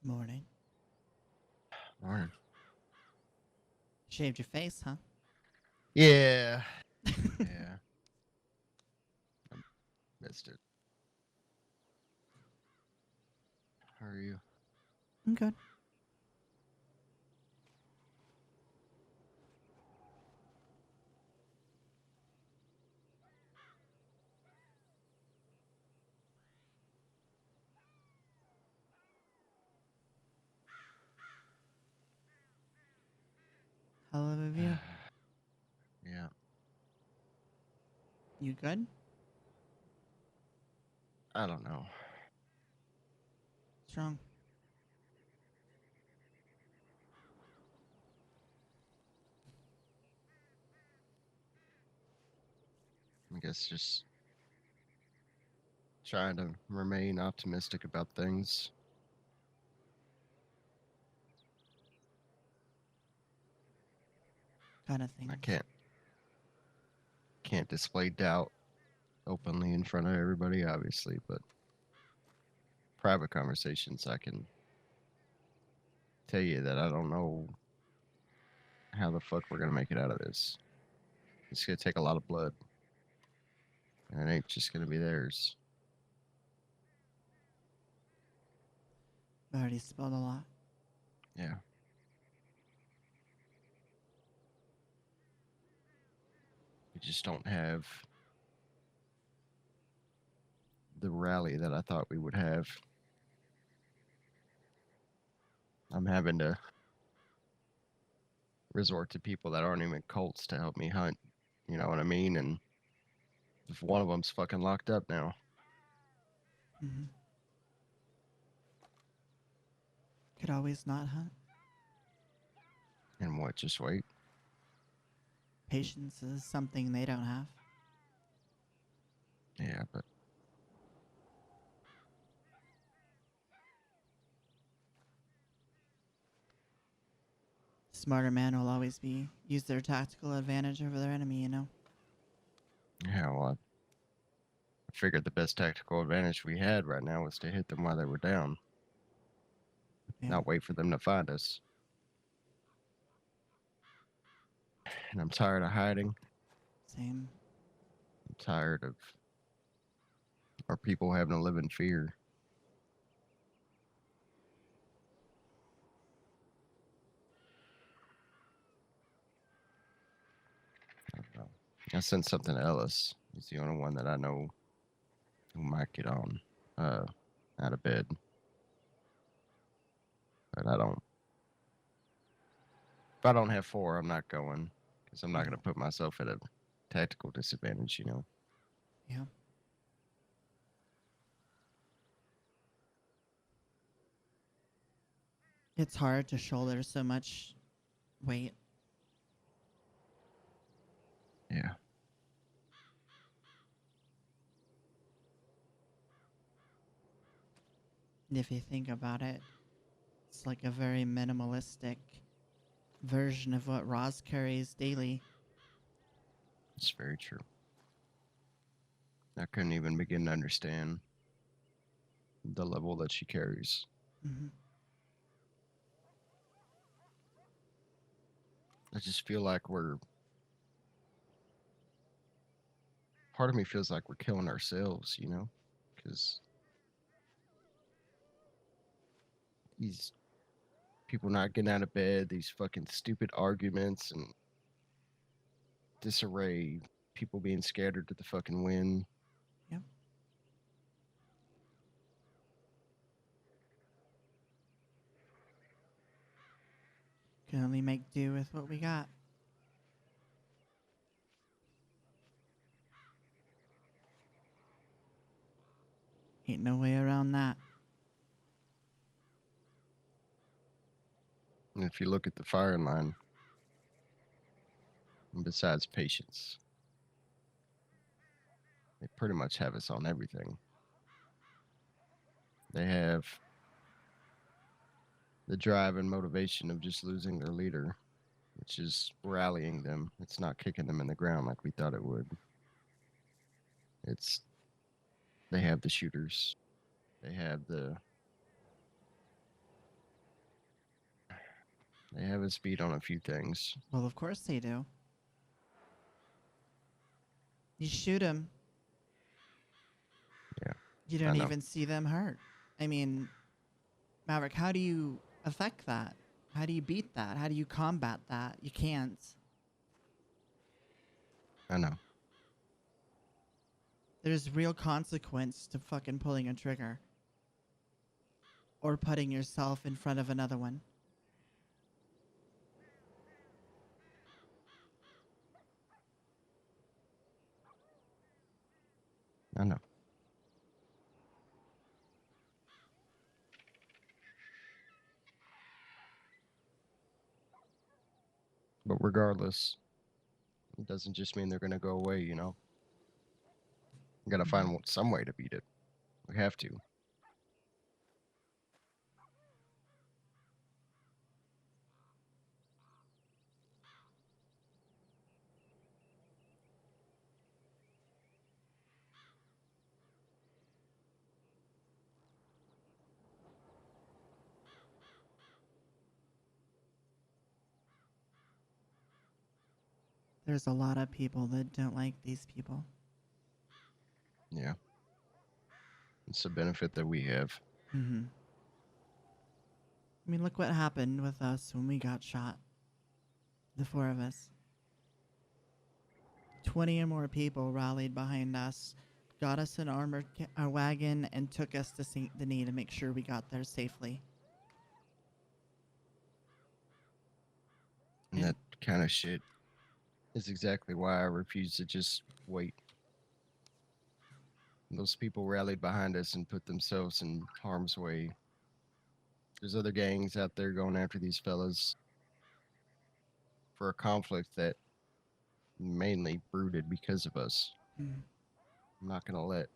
Morning. Morning. Shaved your face, huh? Yeah, yeah, I missed it. How are you? I'm good. Hello, review. Yeah, You good? I don't know. Strong. I guess just trying to remain optimistic about things. Kind of I things. can't display doubt openly in front of everybody, obviously, but private conversations, I can tell you that I don't know how the fuck we're gonna make it out of this. It's gonna take a lot of blood, and it ain't just gonna be theirs. I already spilled a lot. Yeah, we just don't have the rally that I thought we would have. I'm having to resort to people that aren't even Colts to help me hunt. You know what I mean? And if one of them's fucking locked up now, Mm-hmm. Could always not hunt. and what? Just wait. Patience is something they don't have. Yeah, but Smarter man will always be use their tactical advantage over their enemy, you know? yeah, well, I figured the best tactical advantage we had right now was to hit them while they were down, Yeah. not wait for them to find us. And I'm tired of hiding. Same. I'm tired of our people having to live in fear. I don't know. I sent something to Ellis. He's the only one that I know who might get on uh, out of bed, but I don't. If I don't have four, I'm not going because I'm not Mm-hmm. going to put myself at a tactical disadvantage, you know? Yeah. It's hard to shoulder so much weight. Yeah. If you think about it, it's like a very minimalistic version of what Roz carries daily. It's very true. I couldn't even begin to understand the level that she carries. Mm-hmm. I just feel like part of me feels like we're killing ourselves, you know? Because these people not getting out of bed, these fucking stupid arguments and disarray, people being scattered to the fucking wind. Yep. Can only make do with what we got. Ain't no way around that. And if you look at the firing line, besides patience, they pretty much have us on everything. They have the drive and motivation of just losing their leader, which is rallying them. It's not kicking them in the ground like we thought it would. It's they have the shooters. They have They have us beat on a few things. Well, of course they do. You shoot them, Yeah, you I don't know. even see them hurt. I mean, Maverick, how do you affect that? How do you beat that? How do you combat that? You can't. I know. There's real consequence to fucking pulling a trigger or putting yourself in front of another one. I know. But regardless, it doesn't just mean they're going to go away, you know? We got to Mhm. find some way to beat it. We have to. There's a lot of people that don't like these people. Yeah. It's a benefit that we have. Hmm. I mean, look what happened with us when we got shot. The four of us. 20 or more people rallied behind us, got us an armored wagon, and took us to St. Denis to make sure we got there safely. And that kind of shit is exactly why I refuse to just wait. Those people rallied behind us and put themselves in harm's way. There's other gangs out there going after these fellas for a conflict that mainly brooded because of us. Mm. I'm not gonna let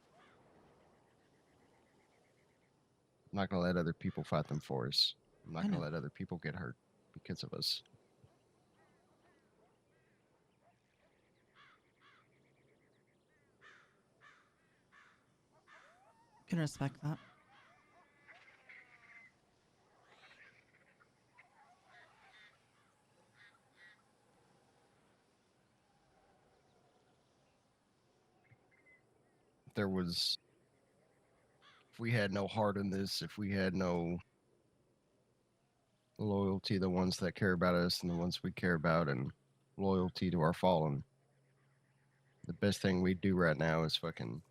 I'm not gonna let other people fight them for us. I'm I not know. gonna let other people get hurt because of us. Can respect that. If we had no heart in this, if we had no loyalty, the ones that care about us and the ones we care about, and loyalty to our fallen, the best thing we do right now is fucking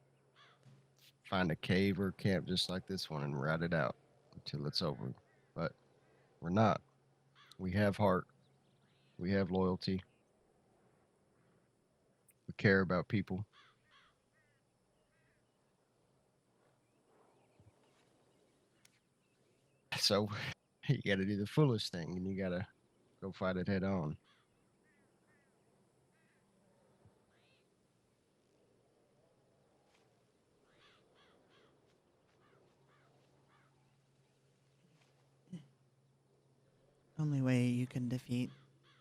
find a cave or camp just like this one and ride it out until it's over. But we're not. We have heart. We have loyalty. We care about people. So you got to do the foolish thing and you got to go fight it head on. Only way you can defeat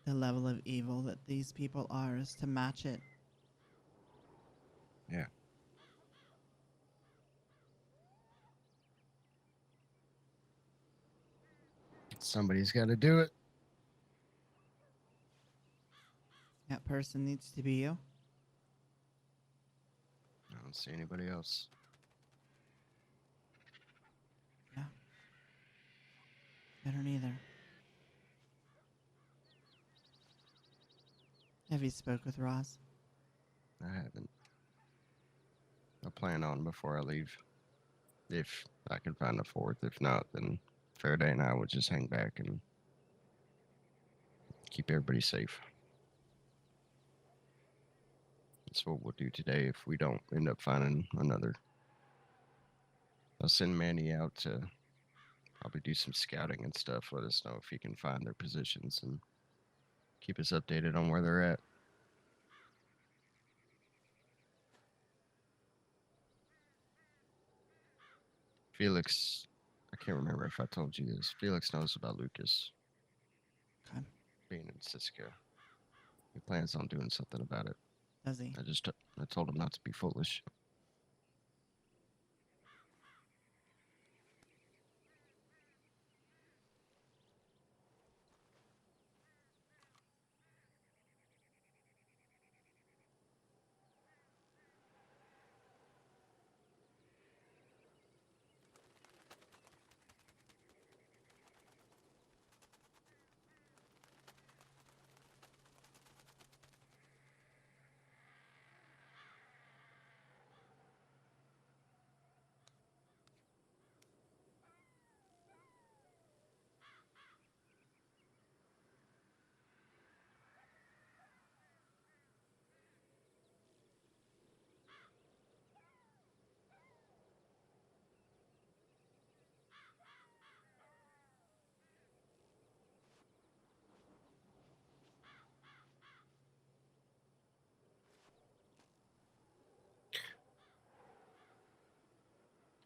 the level of evil that these people are is to match it. Yeah. Somebody's got to do it. That person needs to be you. I don't see anybody else. Yeah. I don't either. Have you spoke with Roz? I haven't. I plan on before I leave. If I can find a fourth. If not, then Faraday and I would just hang back and keep everybody safe. That's what we'll do today if we don't end up finding another. I'll send Manny out to probably do some scouting and stuff. Let us know if he can find their positions and keep us updated on where they're at. Felix, I can't remember if I told you this. Felix knows about Lucas Okay. being in Cisco. He plans on doing something about it. Does he? I told him not to be foolish.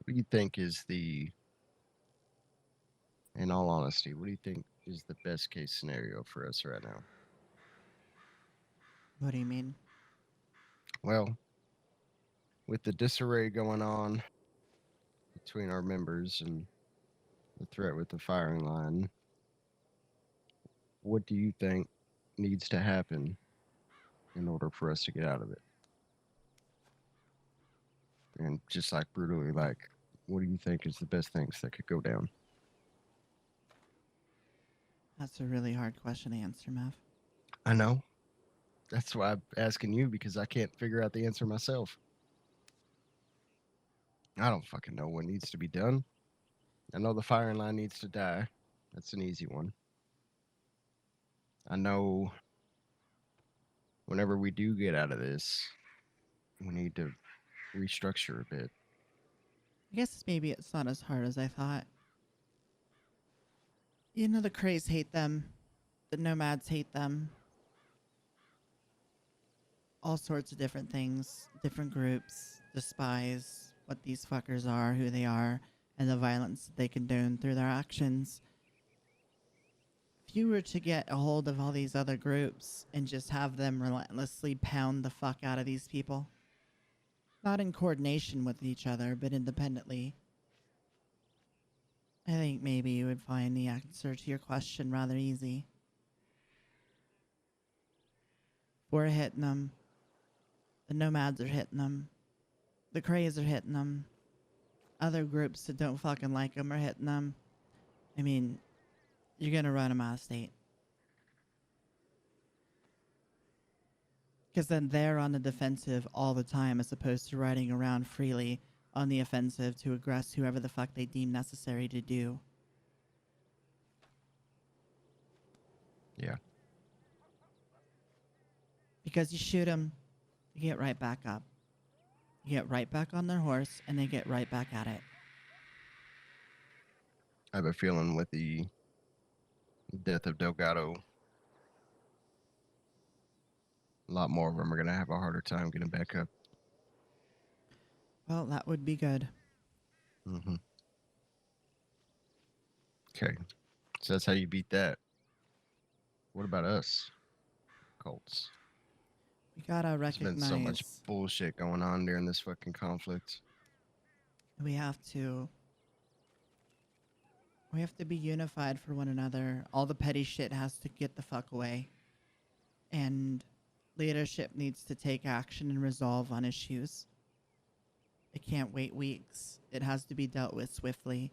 What do you think is in all honesty, what do you think is the best case scenario for us right now? What do you mean? Well, with the disarray going on between our members and the threat with the firing line, what do you think needs to happen in order for us to get out of it? And just like brutally, like, what do you think is the best things that could go down? That's a really hard question to answer, Mav. I know. That's why I'm asking you because I can't figure out the answer myself. I don't fucking know what needs to be done. I know the firing line needs to die. That's an easy one. I know whenever we do get out of this, we need to restructure a bit. I guess maybe it's not as hard as I thought. You know, the Krays hate them, the Nomads hate them, all sorts of different things, different groups despise what these fuckers are, who they are, and the violence that they condone through their actions. If you were to get a hold of all these other groups and just have them relentlessly pound the fuck out of these people, not in coordination with each other, but independently, I think maybe you would find the answer to your question rather easy. We're hitting them. The Nomads are hitting them. The Krays are hitting them. Other groups that don't fucking like them are hitting them. I mean, you're gonna run them out of state. Because then they're on the defensive all the time as opposed to riding around freely on the offensive to aggress whoever the fuck they deem necessary to do. Yeah. Because you shoot them, you get right back up. You get right back on their horse, and they get right back at it. I have a feeling with the death of Delgado, a lot more of them are going to have a harder time getting back up. Well, that would be good. Mm-hmm. Okay. So that's how you beat that. What about us, Colts? We gotta There's been so much recognize bullshit going on during this fucking conflict. we have to be unified for one another. All the petty shit has to get the fuck away. And leadership needs to take action and resolve on issues. It can't wait weeks. It has to be dealt with swiftly.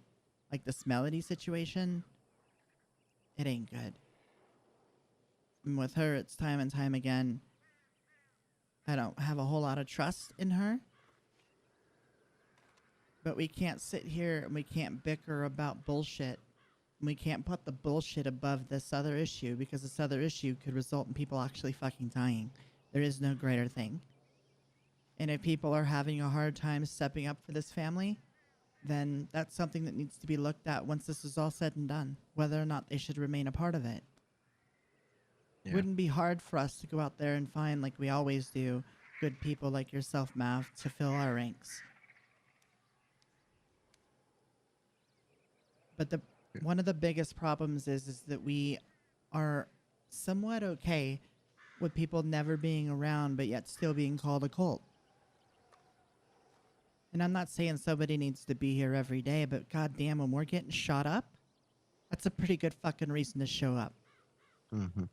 Like this Melody situation, it ain't good. And with her, it's time and time again. I don't have a whole lot of trust in her. But we can't sit here and we can't bicker about bullshit. And we can't put the bullshit above this other issue because this other issue could result in people actually fucking dying. There is no greater thing. And if people are having a hard time stepping up for this family, then that's something that needs to be looked at once this is all said and done, whether or not they should remain a part of it. Yeah. Wouldn't be hard for us to go out there and find, like we always do, good people like yourself, Mav, to fill our ranks. But one of the biggest problems is that we are somewhat okay with people never being around, but yet still being called a cult. And I'm not saying somebody needs to be here every day, but goddamn, when we're getting shot up, that's a pretty good fucking reason to show up. Mm-hmm.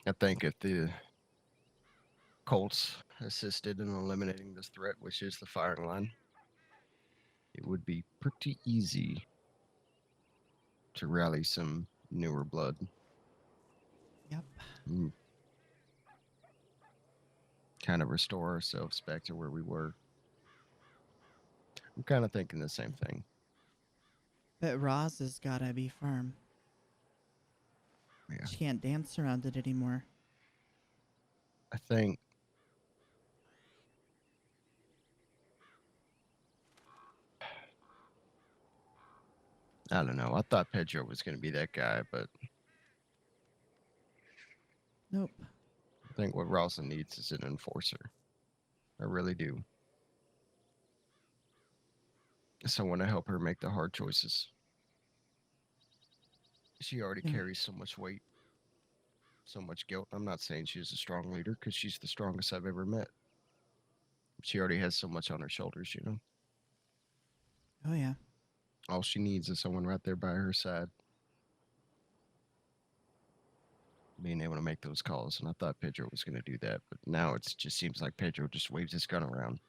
I think if the Colts assisted in eliminating this threat, which is the firing line, it would be pretty easy to rally some newer blood. Yep. Mm. Kind of restore ourselves back to where we were. I'm kind of thinking the same thing. But Roz has gotta be firm. Yeah. She can't dance around it anymore. I think I don't know. I thought Pedro was going to be that guy, but Nope. think what Roslyn needs is an enforcer. I really do. Someone to help her make the hard choices. She already Yeah. carries so much weight, so much guilt. I'm not saying she's a strong leader because she's the strongest I've ever met. She already has so much on her shoulders, you know? Oh yeah. All she needs is someone right there by her side, being able to make those calls. And I thought Pedro was going to do that, but now it just seems like Pedro just waves his gun around.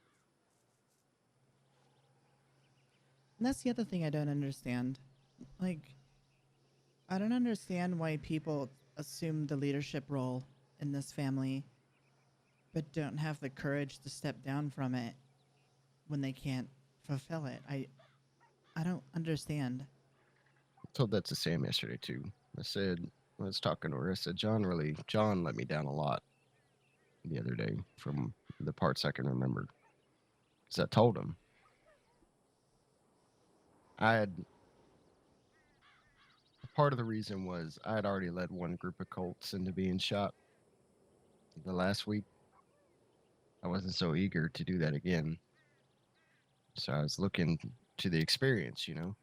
And that's the other thing I don't understand. Like, I don't understand why people assume the leadership role in this family, but don't have the courage to step down from it when they can't fulfill it. I don't understand. I told that to Sam yesterday, too. I said, I was talking to her, I said, John let me down a lot the other day from the parts I can remember. Because I told him I had part of the reason was I had already led one group of Colts into being shot the last week. I wasn't so eager to do that again. So I was looking to the experience, you know.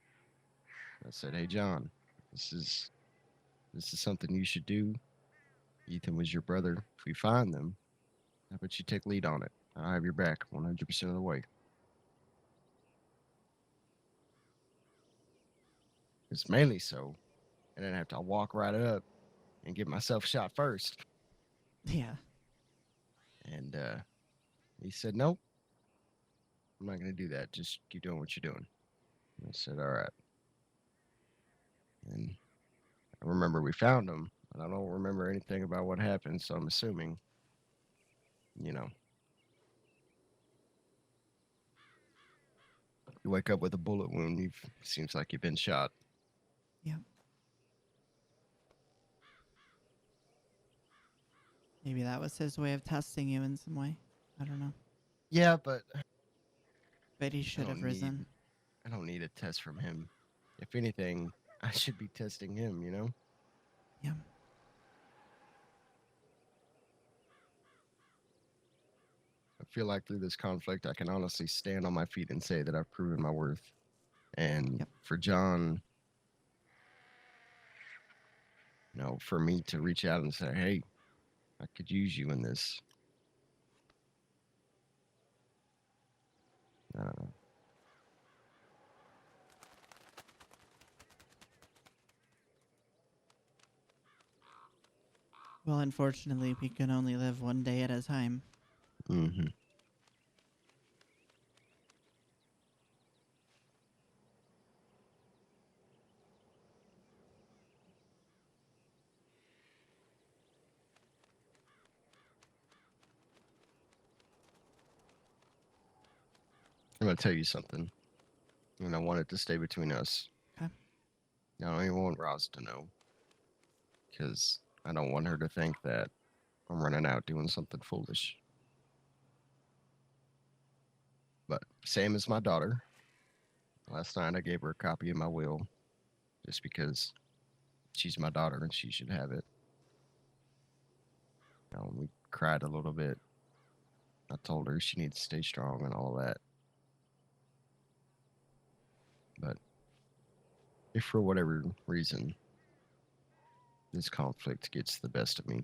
I said, "Hey John, this is this is something you should do. Ethan was your brother. If we find them, how about you take lead on it? I'll have your back 100% of the way." It's mainly so I didn't have to walk right up and get myself shot first. Yeah. And he said, "Nope, I'm not going to do that. Just keep doing what you're doing." And I said, "All right." And I remember we found him, but I don't remember anything about what happened. So I'm assuming, you know, you wake up with a bullet wound. You seems like you've been shot. Yeah. Maybe that was his way of testing you in some way. I don't know. Yeah, but But he I should have don't need risen. I don't need a test from him. If anything, I should be testing him. You know, Yeah. I feel like through this conflict, I can honestly stand on my feet and say that I've proven my worth. And Yep. for John, for me to reach out and say, "Hey, I could use you in this." I don't know. Well, unfortunately, we can only live one day at a time. Hmm. I'm gonna tell you something, and I want it to stay between us. Okay. I don't even want Roz to know because I don't want her to think that I'm running out doing something foolish. But same as my daughter. Last night I gave her a copy of my will just because she's my daughter and she should have it. We cried a little bit. I told her she needs to stay strong and all that. But if for whatever reason this conflict gets the best of me,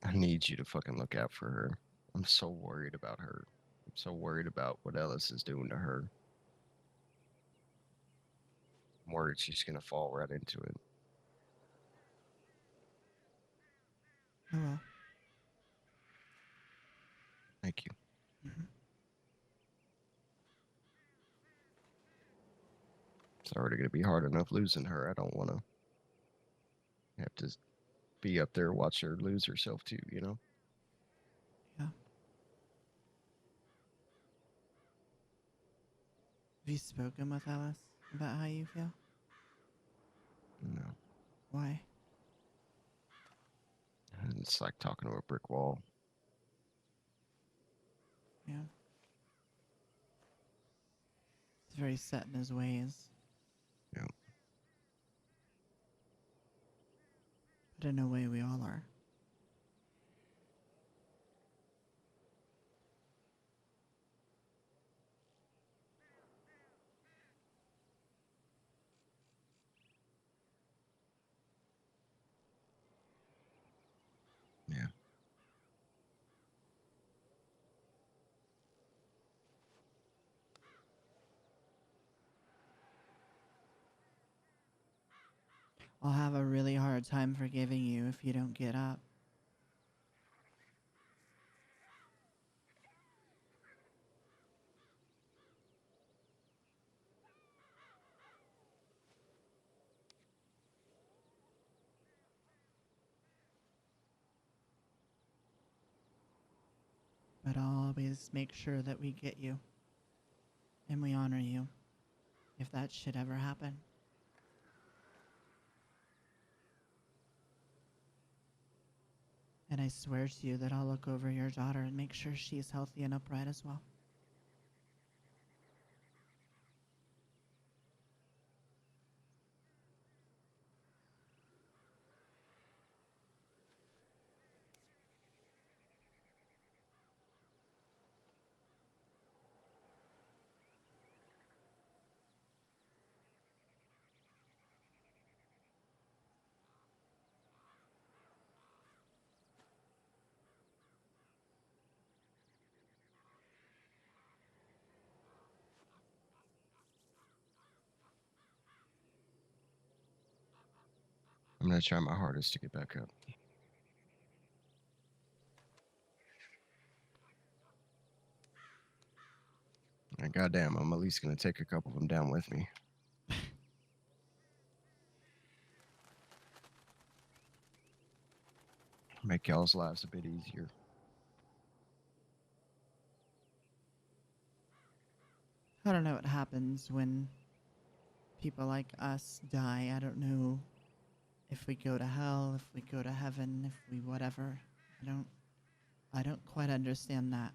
I need you to fucking look out for her. I'm so worried about her. I'm so worried about what Ellis is doing to her. I'm worried she's gonna fall right into it. Oh well. Thank you. Hmm. It's already gonna be hard enough losing her. I don't want to have to be up there watch her lose herself too. You know? Yeah. Have you spoken with Alice about how you feel? No. Why? And it's like talking to a brick wall. Yeah. He's very set in his ways. You know, But in a way, we all are. I'll have a really hard time forgiving you if you don't get up. But I'll always make sure that we get you and we honor you if that should ever happen. And I swear to you that I'll look over your daughter and make sure she's healthy and upright as well. I'm gonna try my hardest to get back up. And goddamn, I'm at least gonna take a couple of them down with me. Make y'all's lives a bit easier. I don't know what happens when people like us die. I don't know if we go to hell, if we go to heaven, if we whatever. I don't quite understand that.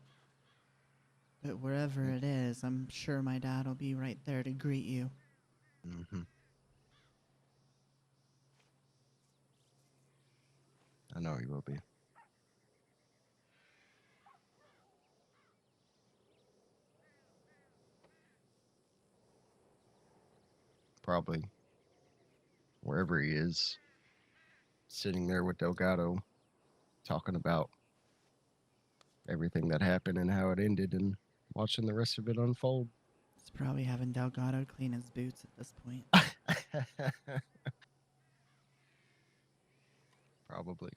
But wherever it is, I'm sure my dad will be right there to greet you. Mm-hmm. I know he will be. Probably wherever he is, sitting there with Delgado, talking about everything that happened and how it ended, and watching the rest of it unfold. He's probably having Delgado clean his boots at this point. Probably.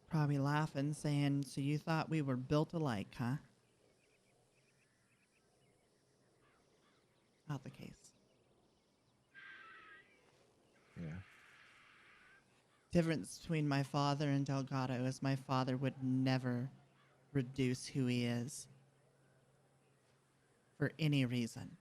Probably laughing, saying, "So you thought we were built alike, huh?" Not the case. Yeah. Difference between my father and Delgado is my father would never reduce who he is for any reason.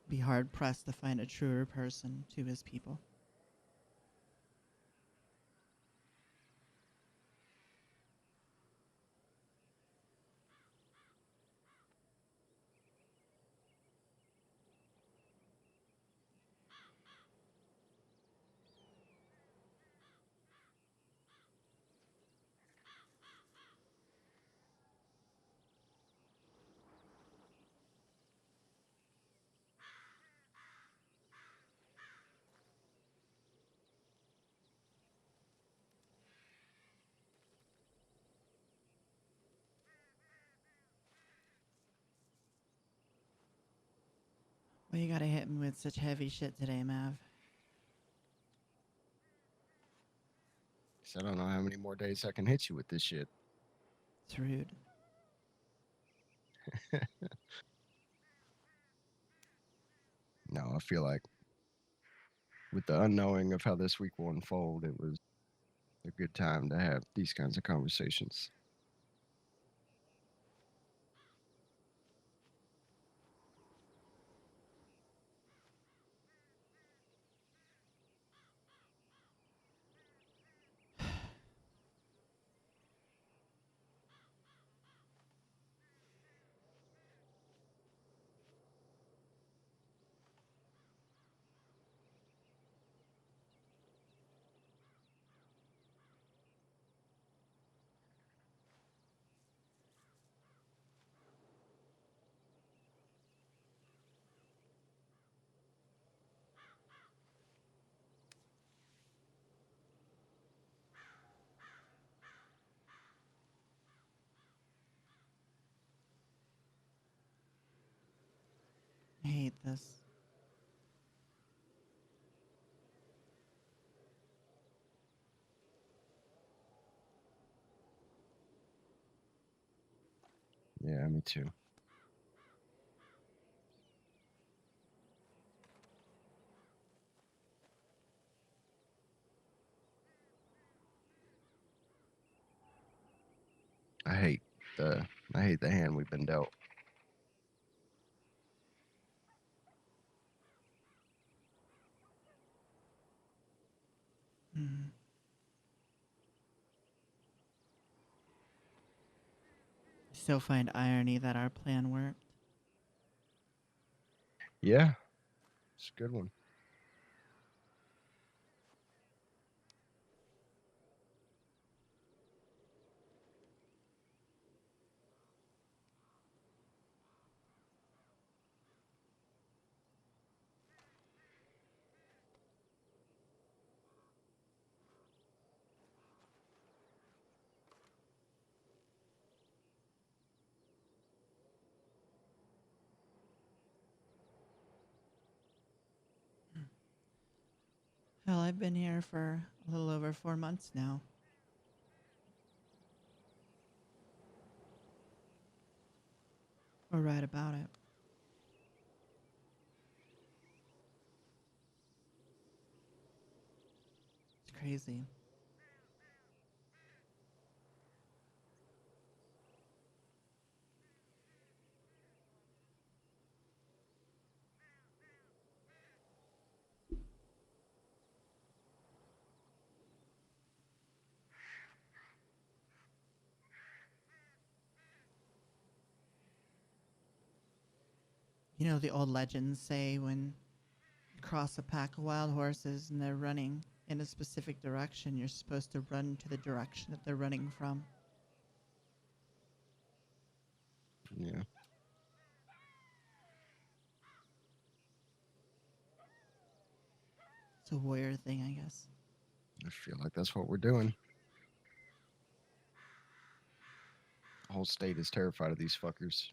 Be hard pressed to find a truer person to his people. Well, you gotta hit me with such heavy shit today, Mav. So I don't know how many more days I can hit you with this shit. It's rude. No, I feel like with the unknowing of how this week will unfold, it was a good time to have these kinds of conversations. hate this. Yeah, me too. I hate I hate the hand we've been dealt. Mm. Still find irony that our plan worked. Yeah, it's a good one. Hell, I've been here for a little over 4 months now. We're right about it. It's crazy. You know, the old legends say when you cross a pack of wild horses and they're running in a specific direction, you're supposed to run to the direction that they're running from. Yeah, It's a warrior thing, I guess. I feel like that's what we're doing. The whole state is terrified of these fuckers.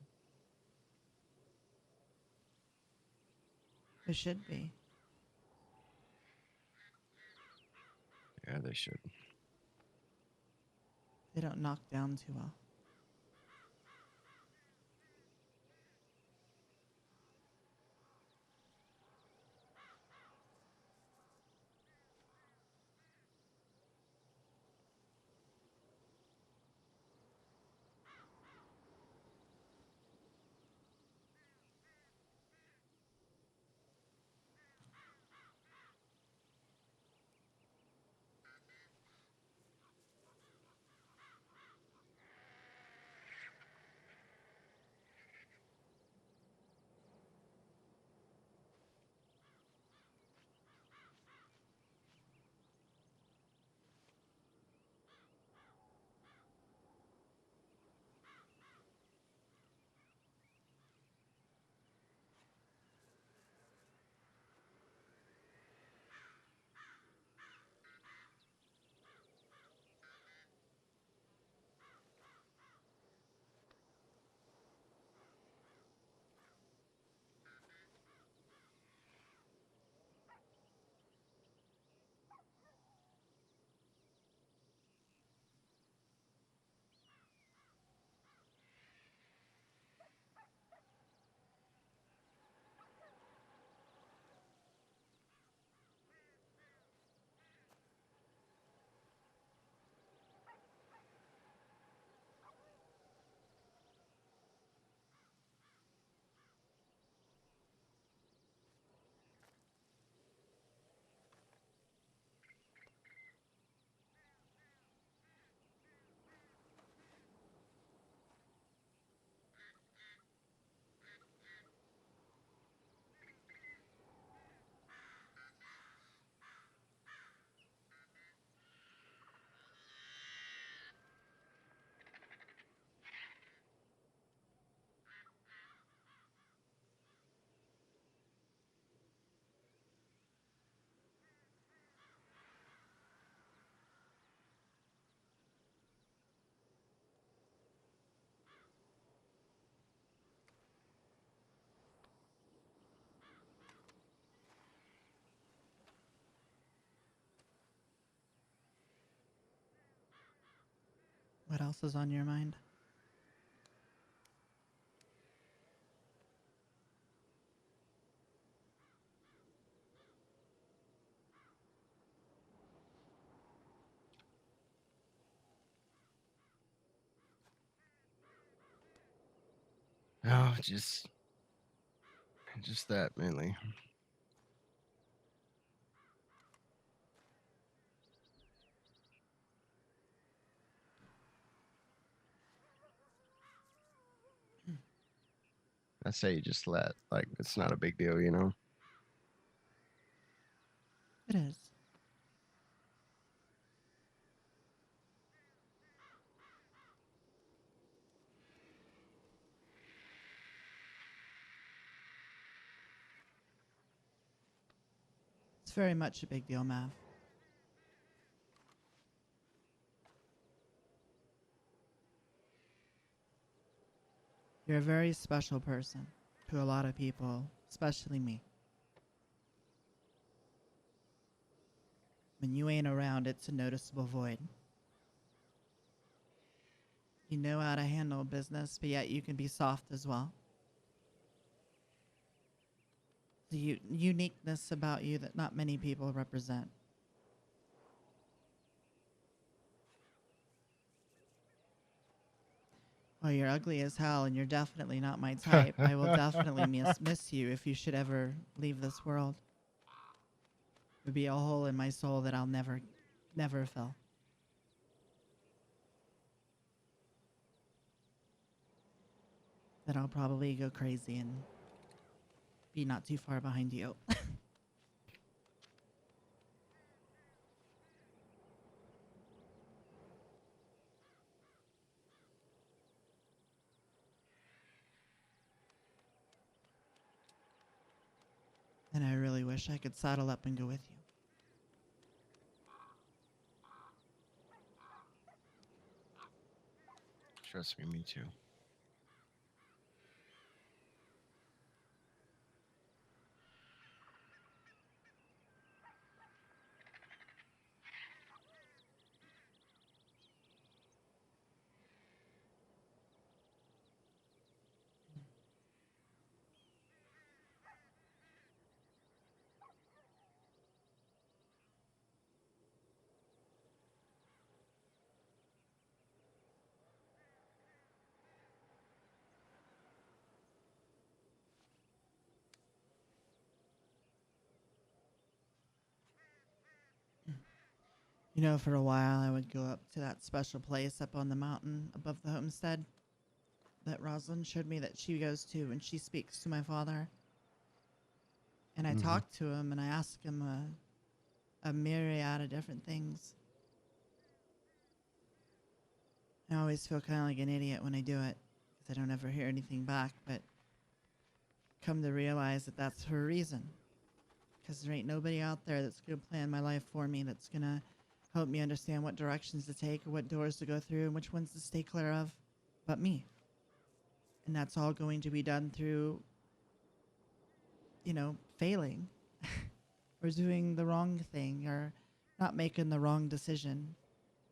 It should be. Yeah, they should. They don't knock down too well. What else is on your mind? Oh, just that mainly. I say you just let, like, it's not a big deal, you know? It is. It's very much a big deal, Mav. You're a very special person to a lot of people, especially me. When you ain't around, it's a noticeable void. You know how to handle business, but yet you can be soft as well. The uniqueness about you that not many people represent. Well, you're ugly as hell, and you're definitely not my type. I will definitely miss you if you should ever leave this world. It would be a hole in my soul that I'll never fill. Then I'll probably go crazy and be not too far behind you. And I really wish I could saddle up and go with you. Trust me too. You know, for a while I would go up to that special place up on the mountain above the homestead that Roslyn showed me that she goes to when she speaks to my father. And I Mm-hmm. talk to him and I ask him a myriad of different things. I always feel kind of like an idiot when I do it because I don't ever hear anything back, but come to realize that that's for a reason. Because there ain't nobody out there that's going to plan my life for me, that's going to help me understand what directions to take or what doors to go through and which ones to stay clear of, but me. And that's all going to be done through, failing or doing the wrong thing or not making the wrong decision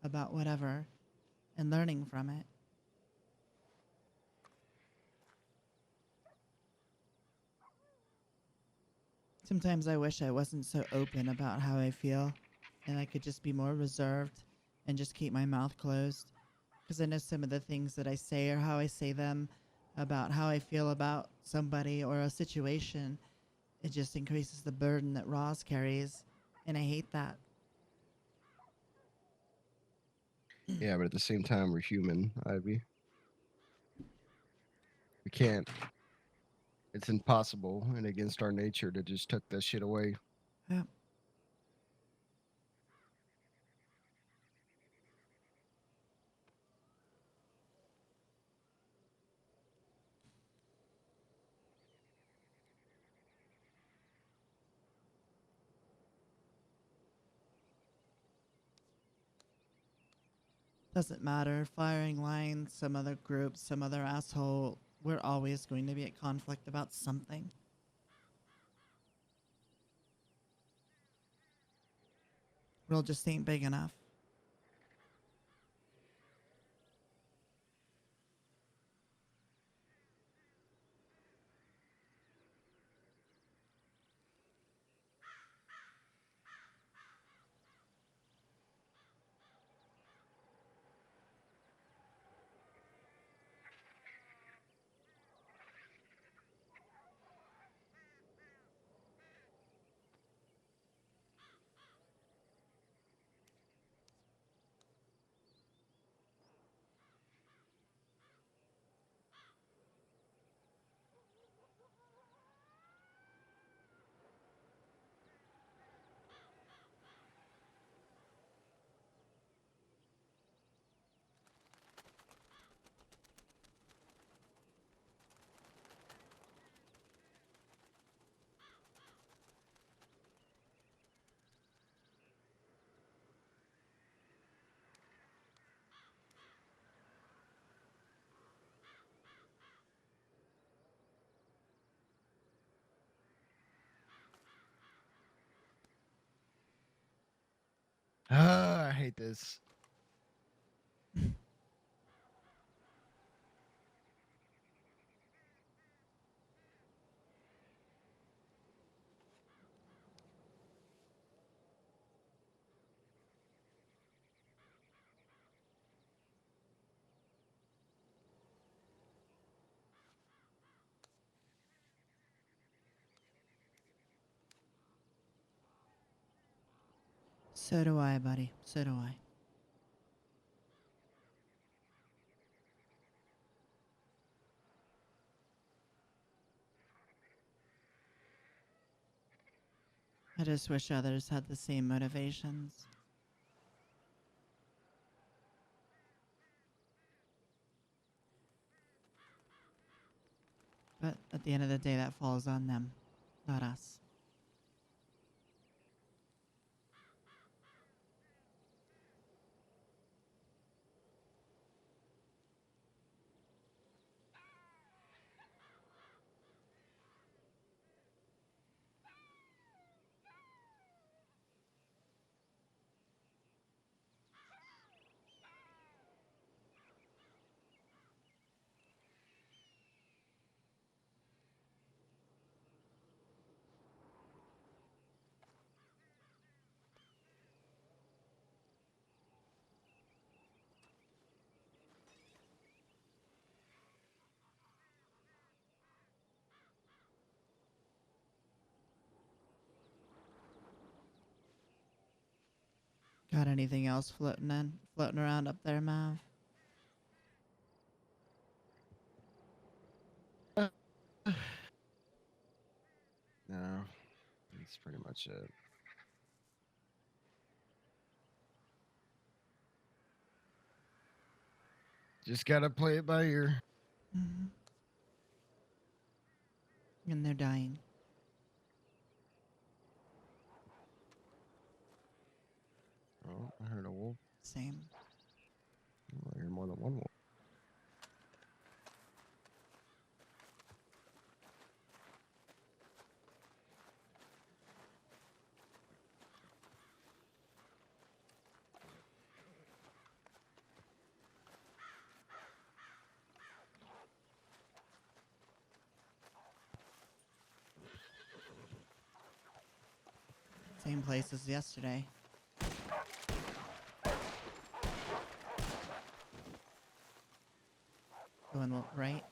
about whatever and learning from it. Sometimes I wish I wasn't so open about how I feel and I could just be more reserved and just keep my mouth closed. Because I know some of the things that I say or how I say them about how I feel about somebody or a situation, it just increases the burden that Roz carries. And I hate that. Yeah, but at the same time, we're human, Ivy. We can't. It's impossible and against our nature to just tuck that shit away. Yeah. Doesn't matter. Firing lines, some other group, some other asshole. We're always going to be at conflict about something. World just ain't big enough. hate this. So do I, buddy. So do I. I just wish others had the same motivations. But at the end of the day, that falls on them, not us. Got anything else floating around up there, Mav? No, that's pretty much it. Just gotta play it by ear. Mm-hmm. And they're dying. Oh, I heard a wolf. Same. I hear more than one wolf. Same place as yesterday. Going right.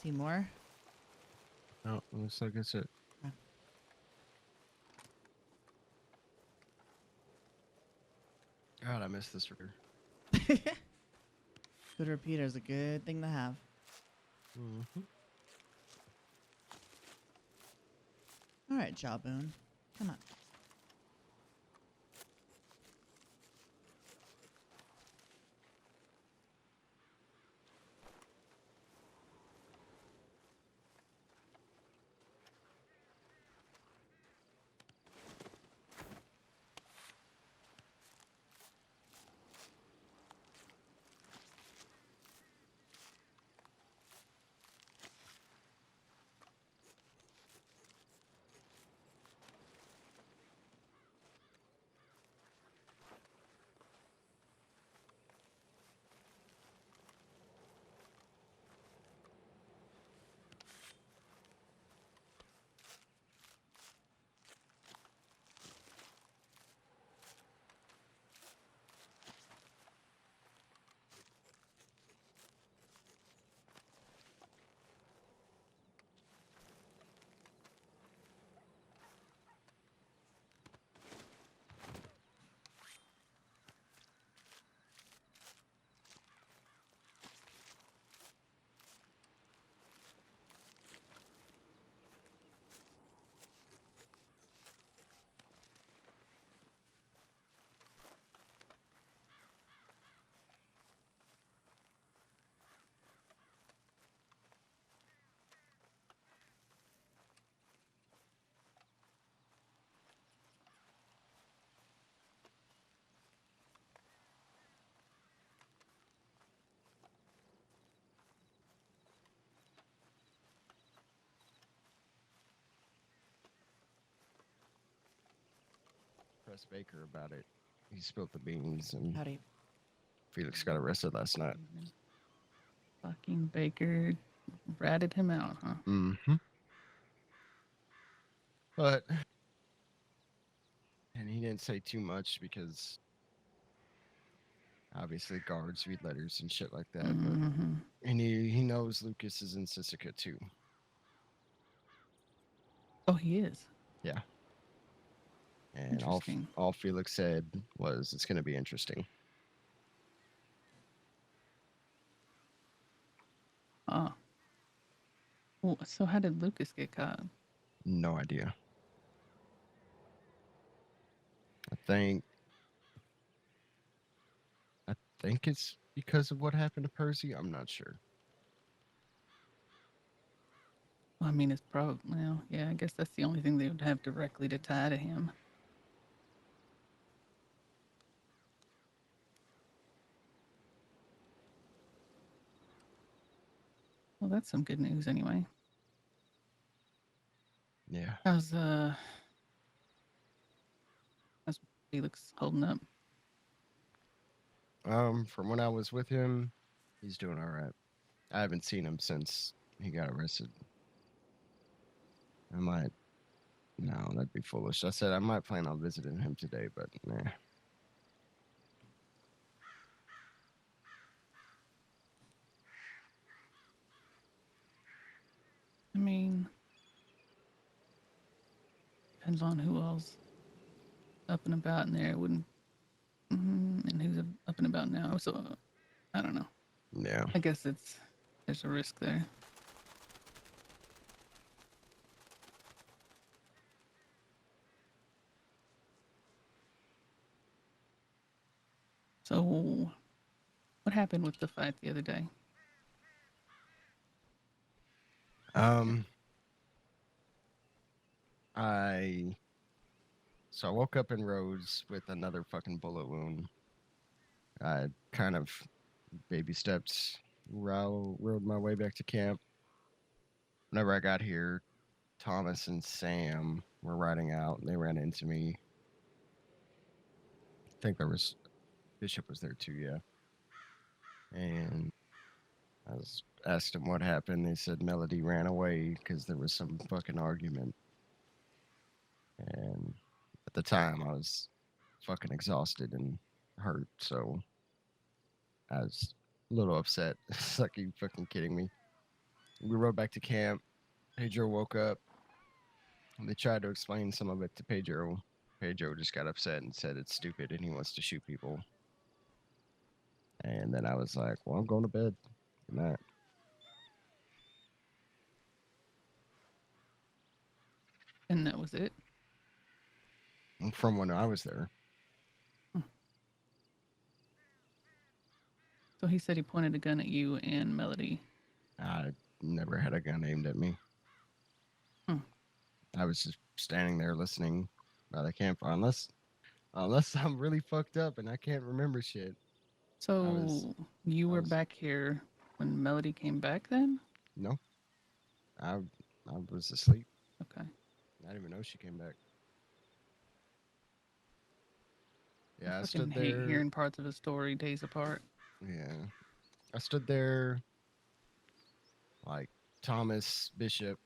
See more? Oh, looks like it's it. God, I missed this reader. Good repeater is a good thing to have. Mm-hmm. All right, Jawboon. Come on. arrest Baker about it. He spilled the beans, and Howdy. Felix got arrested last night. Fucking Baker ratted him out, huh? Mm-hmm. But, and he didn't say too much because obviously guards read letters and shit like that. But Mhm. and he knows Lucas is in Sisika too. Oh, he is. Yeah. And Interesting. all Felix said was it's going to be interesting. Oh. Well, so how did Lucas get caught? No idea. I think I think it's because of what happened to Percy. I'm not sure. Well, I mean, it's probably, well, yeah, I guess that's the only thing they would have directly to tie to him. Well, that's some good news anyway. Yeah. How's Felix holding up? From when I was with him, he's doing all right. I haven't seen him since he got arrested. I might. No, that'd be foolish. I said I might plan on visiting him today, but nah. I mean, depends on who else up and about in there. It wouldn't, and who's up and about now. So I don't know. Yeah. I guess there's a risk there. So what happened with the fight the other day? Um. I So I woke up in Rhodes with another fucking bullet wound. I kind of baby steps, rode my way back to camp. Whenever I got here, Thomas and Sam were riding out and they ran into me. I think there was Bishop was there too, yeah. And asked them what happened. They said Melody ran away because there was some fucking argument. And at the time, I was fucking exhausted and hurt, so I was a little upset. It's like, you fucking kidding me? We rode back to camp. Pedro woke up. And they tried to explain some of it to Pedro. Pedro just got upset and said it's stupid and he wants to shoot people. And then I was like, well, I'm going to bed. Good night. And that was it. And from when I was there, So he said he pointed a gun at you and Melody. I never had a gun aimed at me. Hmm. I was just standing there listening by the campfire. Unless I'm really fucked up and I can't remember shit. So you I were was back here when Melody came back then? no, I I was asleep. Okay. I didn't even know she came back. I Yeah, I fucking stood hate there. hearing parts of a story days apart. Yeah, I stood there like Thomas, Bishop.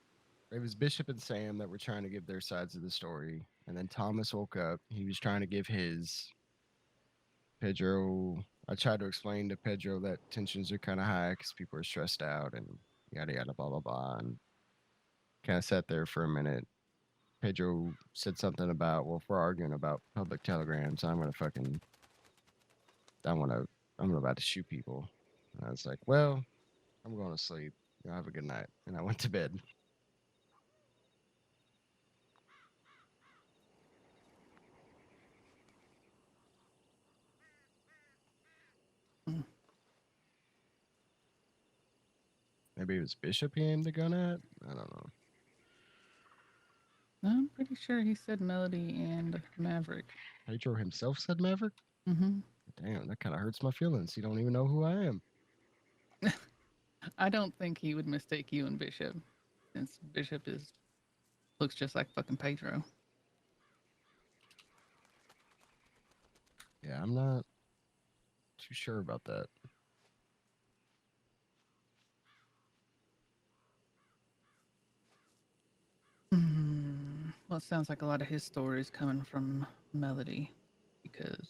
It was Bishop and Sam that were trying to give their sides of the story, and then Thomas woke up. He was trying to give his. Pedro. I tried to explain to Pedro that tensions are kind of high because people are stressed out and yada yada blah blah blah, and kind of sat there for a minute. Pedro said something about, well, if we're arguing about public telegrams, I want to, I'm about to shoot people. And I was like, well, I'm going to sleep. Y'all have a good night. And I went to bed. Hmm. Maybe it was Bishop he aimed the gun at. I don't know. I'm pretty sure he said Melody and Maverick. Pedro himself said Maverick? Mm-hmm. Damn, that kind of hurts my feelings. He don't even know who I am. I don't think he would mistake you and Bishop, since Bishop looks just like fucking Pedro. Yeah, I'm not too sure about that. Well, it sounds like a lot of his stories coming from Melody, because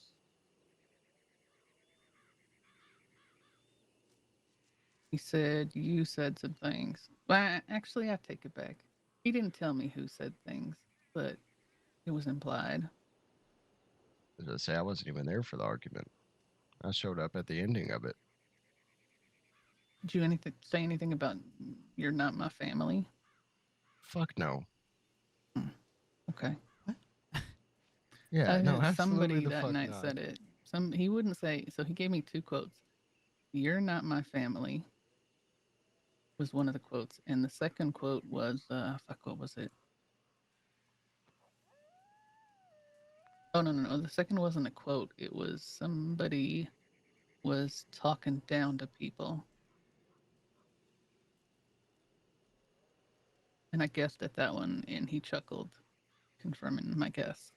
he said you said some things. Well, actually, I take it back. He didn't tell me who said things, but it was implied. As I say, I wasn't even there for the argument. I showed up at the ending of it. Did you say anything about you're not my family? Fuck no. Okay. What? Yeah, no, absolutely Somebody the that fuck night not. said it. He wouldn't say. So he gave me 2 quotes. "You're not my family" was one of the quotes, and the second quote was fuck. What was it? Oh no. The second wasn't a quote. It was somebody was talking down to people, and I guessed at that one, and he chuckled, confirming my guess.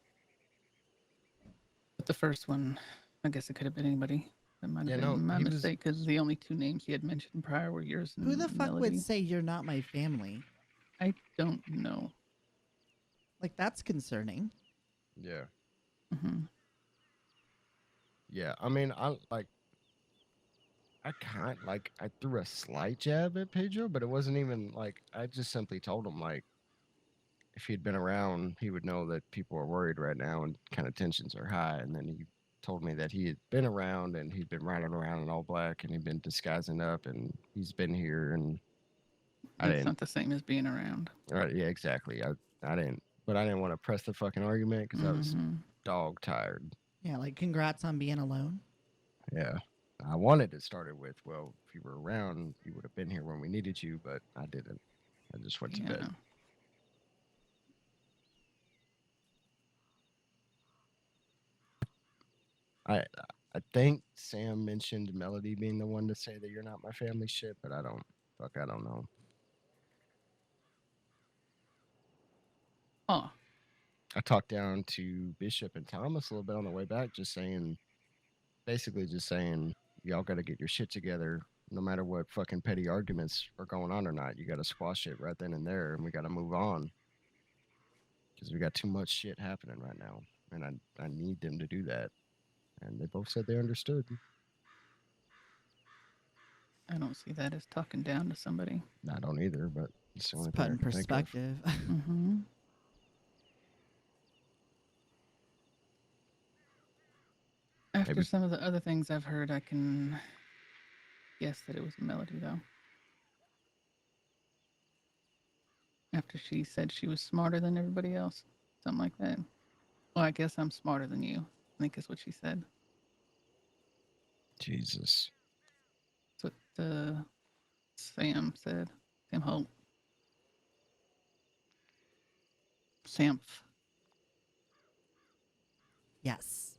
But the first one, I guess it could have been anybody. That might have Yeah, no, been my he was. mistake, because the only 2 names he had mentioned prior were yours Who the and fuck would Melody. say you're not my family? I don't know. Like, that's concerning. Yeah, Hmm. yeah. I mean, I threw a slight jab at Pedro, but it wasn't even like I just simply told him like if he'd been around, he would know that people are worried right now and kind of tensions are high. And then he told me that he had been around and he'd been riding around in all black and he'd been disguising up and he's been here and I It's didn't. not the same as being around. Yeah, exactly. I didn't, but I didn't want to press the fucking argument because I was Hmm. dog tired. Yeah, like, congrats on being alone. Yeah. I wanted to start it with, well, if you were around, you would have been here when we needed you, but I didn't. I just went to bed. Yeah. I I think Sam mentioned Melody being the one to say that you're not my family shit, but I don't know. Oh, I talked down to Bishop and Thomas a little bit on the way back, just saying, basically just saying, y'all got to get your shit together. No matter what fucking petty arguments are going on or not, you got to squash it right then and there, and we got to move on because we got too much shit happening right now, and I need them to do that. And they both said they understood. I don't see that as talking down to somebody. I don't either, but it's the It's only put thing I in can think of. perspective. Hmm. After Maybe some of the other things I've heard, I can guess that it was Melody, though. After she said she was smarter than everybody else, something like that. Well, I guess I'm smarter than you, I think is what she said. Jesus. That's what Sam said. Sam Holt. Samph. Yes.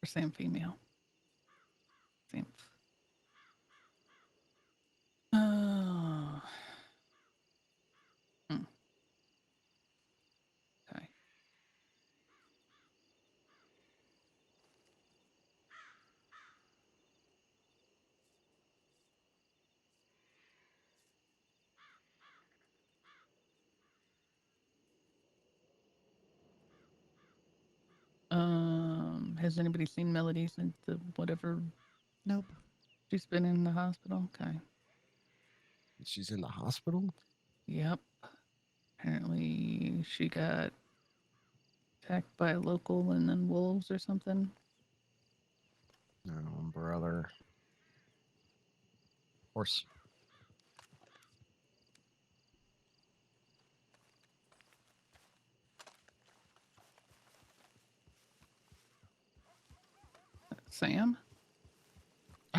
Or Sam female. Samph. Oh. Okay. Has anybody seen Melody since the whatever Nope. she's been in the hospital? Okay. She's in the hospital? Yep. Apparently she got attacked by a local and then wolves or something. No, brother. Of course. Sam?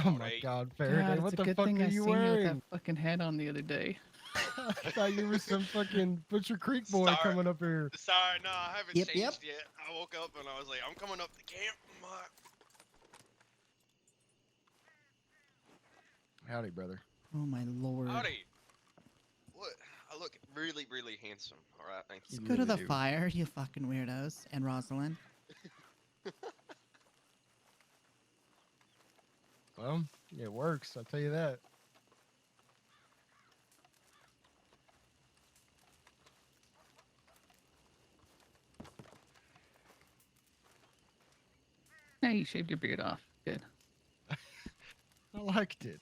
Oh my God, Faraday, God, it's what a the good fuck thing are I you seen you with that wearing? fucking hat on the other day. I thought you were some fucking Butcher Creek boy Sorry. coming up here. Sorry, no, I haven't Yep, changed yet. I woke up and I was like, I'm coming up the camp. Howdy, brother. Oh my lord. Howdy. What? I look really, really handsome. All right, thank you. Just You go to really the do. fire, you fucking weirdos. And Rosalind. Well, it works. I'll tell you that. Hey, you shaved your beard off. Good. I liked it.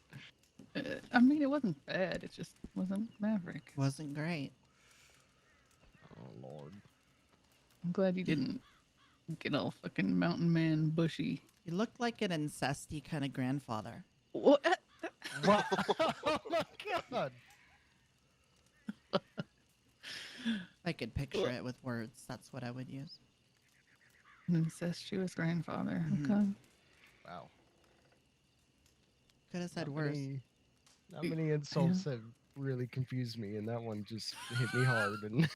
I mean, it wasn't bad. It just wasn't Maverick. Wasn't great. Oh Lord. I'm glad you didn't get all fucking mountain man bushy. You look like an incesty kind of grandfather. What? What? Oh my God. I could picture it with words. That's what I would use. An incestuous grandfather. Mhm. Okay. Wow. Could have said Not worse. not many insults have really confused me, and that one just hit me hard. And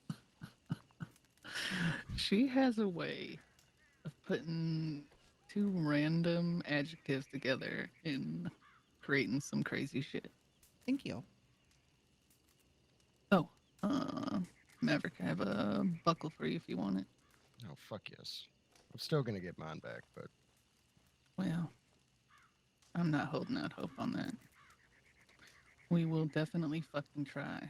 She has a way of putting two random adjectives together and creating some crazy shit. Thank you. Oh, Maverick, I have a buckle for you if you want it. oh fuck yes, I'm still gonna get mine back, but Well, I'm not holding out hope on that. We will definitely fucking try.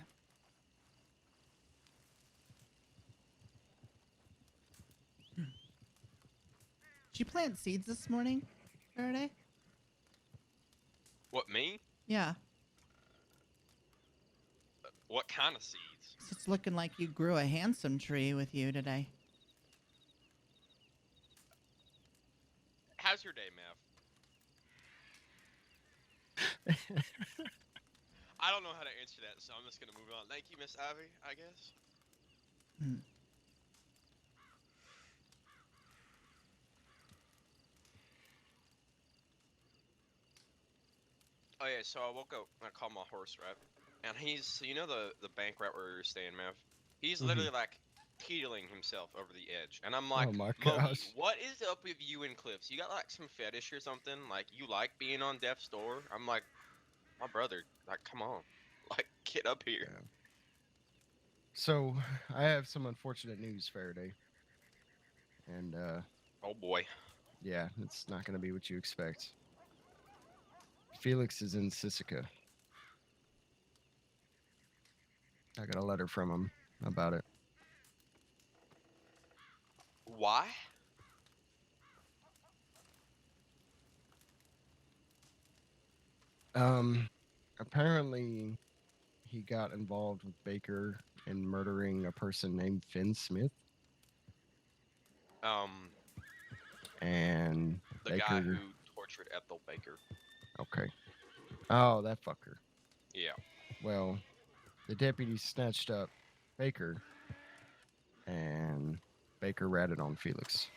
Did you plant seeds this morning, Faraday? What, me? Yeah. What kind of seeds? 'Cause it's looking like you grew a handsome tree with you today. How's your day, Mav? I don't know how to answer that, so I'm just gonna move on. Thank you, Miss Ivy, I guess. Hmm. Oh yeah, so I woke up and I called my horse, right? And he's, so you know the bank right where you're staying, Mav? He's literally like teetering himself over the edge. And I'm like, oh my Mogi, gosh. what is up with you and Cliffs? You got like some fetish or something? Like you like being on death's door? I'm like, my brother, like come on. Like get up here. Yeah. So I have some unfortunate news, Faraday, and Oh boy. yeah, it's not gonna be what you expect. Felix is in Sisika. I got a letter from him about it. Why? Apparently he got involved with Baker in murdering a person named Finn Smith, and The Baker. guy who tortured Ethel Baker. Okay. Oh, that fucker. Yeah. Well, the deputy snatched up Baker, and Baker ratted on Felix.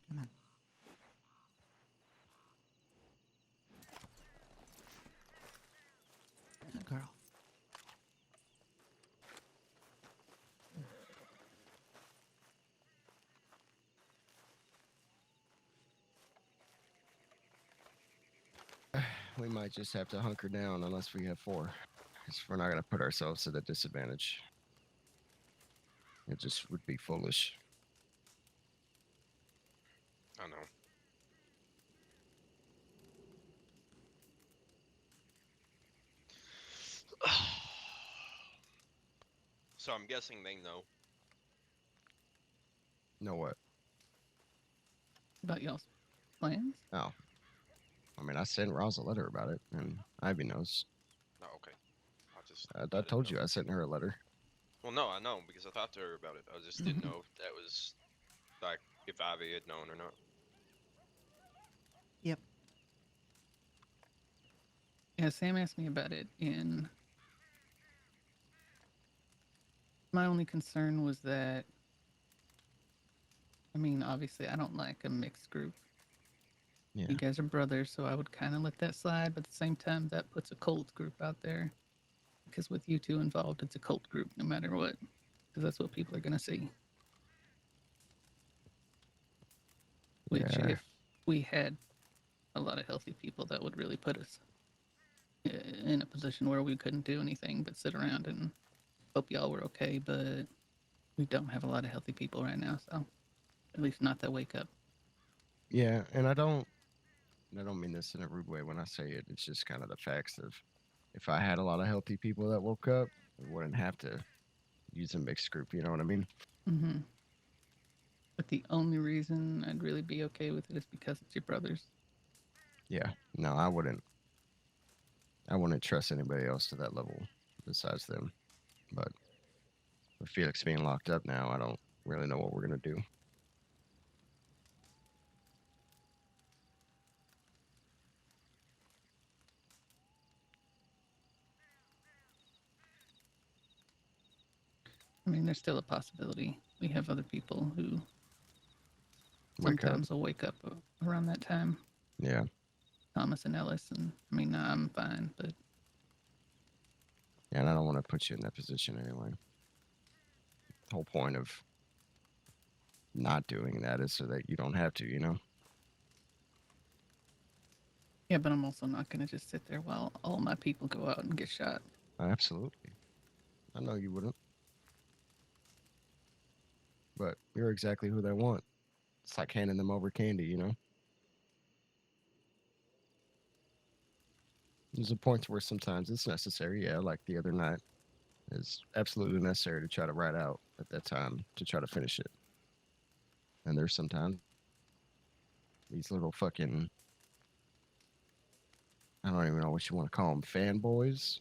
Come on. Good girl. We might just have to hunker down unless we have four. 'Cause we're not going to put ourselves at a disadvantage. It just would be foolish. I know. So I'm guessing they know. Know what? About y'all's plans? Oh. I mean, I sent Roz a letter about it, and Ivy knows. Oh, okay. I didn't told know. you I sent her a letter. Well, no, I know because I talked to her about it. I just didn't know if that was like if Ivy had known or not. Yep. Yeah, Sam asked me about it, and my only concern was that, I mean, obviously, I don't like a mixed group, Yeah. You guys are brothers, so I would kind of let that slide. But at the same time, that puts a cult group out there. Because with you two involved, it's a cult group no matter what. Because that's what people are going to see. Which, Yeah. if we had a lot of healthy people, that would really put us in a position where we couldn't do anything but sit around and hope y'all were okay. But we don't have a lot of healthy people right now, so at least not that wake up. Yeah, and I don't mean this in a rude way when I say it. It's just kind of the facts of if I had a lot of healthy people that woke up, we wouldn't have to use a mixed group. You know what I mean? Mm-hmm. But the only reason I'd really be okay with it is because it's your brothers. Yeah. No, I wouldn't. I wouldn't trust anybody else to that level besides them. But with Felix being locked up now, I don't really know what we're gonna do. I mean, there's still a possibility. We have other people who Wake up. sometimes will wake up around that time. Yeah. Thomas and Ellis, and I mean, I'm fine, but Yeah, and I don't want to put you in that position anyway. The whole point of not doing that is so that you don't have to, you know? yeah, but I'm also not going to just sit there while all my people go out and get shot. Absolutely. I know you wouldn't. But you're exactly who they want. It's like handing them over candy, you know? There's a point where sometimes it's necessary, yeah, like the other night. It's absolutely necessary to try to ride out at that time to try to finish it. And there's sometimes these little fucking, I don't even know what you want to call them, fanboys.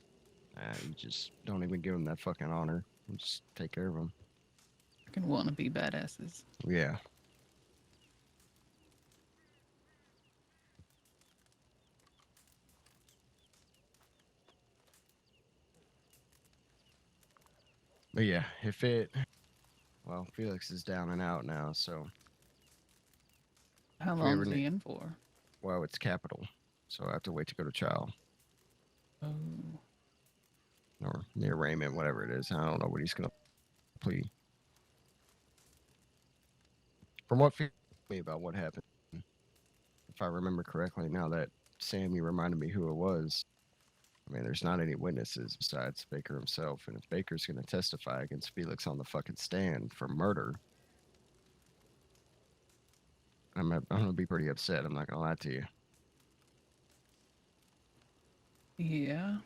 You just don't even give them that fucking honor. You just take care of them. Freaking want to be badasses. Yeah. But yeah, well, Felix is down and out now, so How if we long ever is he need, in for? well, it's capital, so I have to wait to go to trial Oh, or the arraignment, whatever it is. I don't know what he's gonna plead. From what Felix told me about what happened, if I remember correctly, now that Sammy reminded me who it was, I mean, there's not any witnesses besides Baker himself, and if Baker's gonna testify against Felix on the fucking stand for murder, I'm gonna be pretty upset. I'm not gonna lie to you. yeah.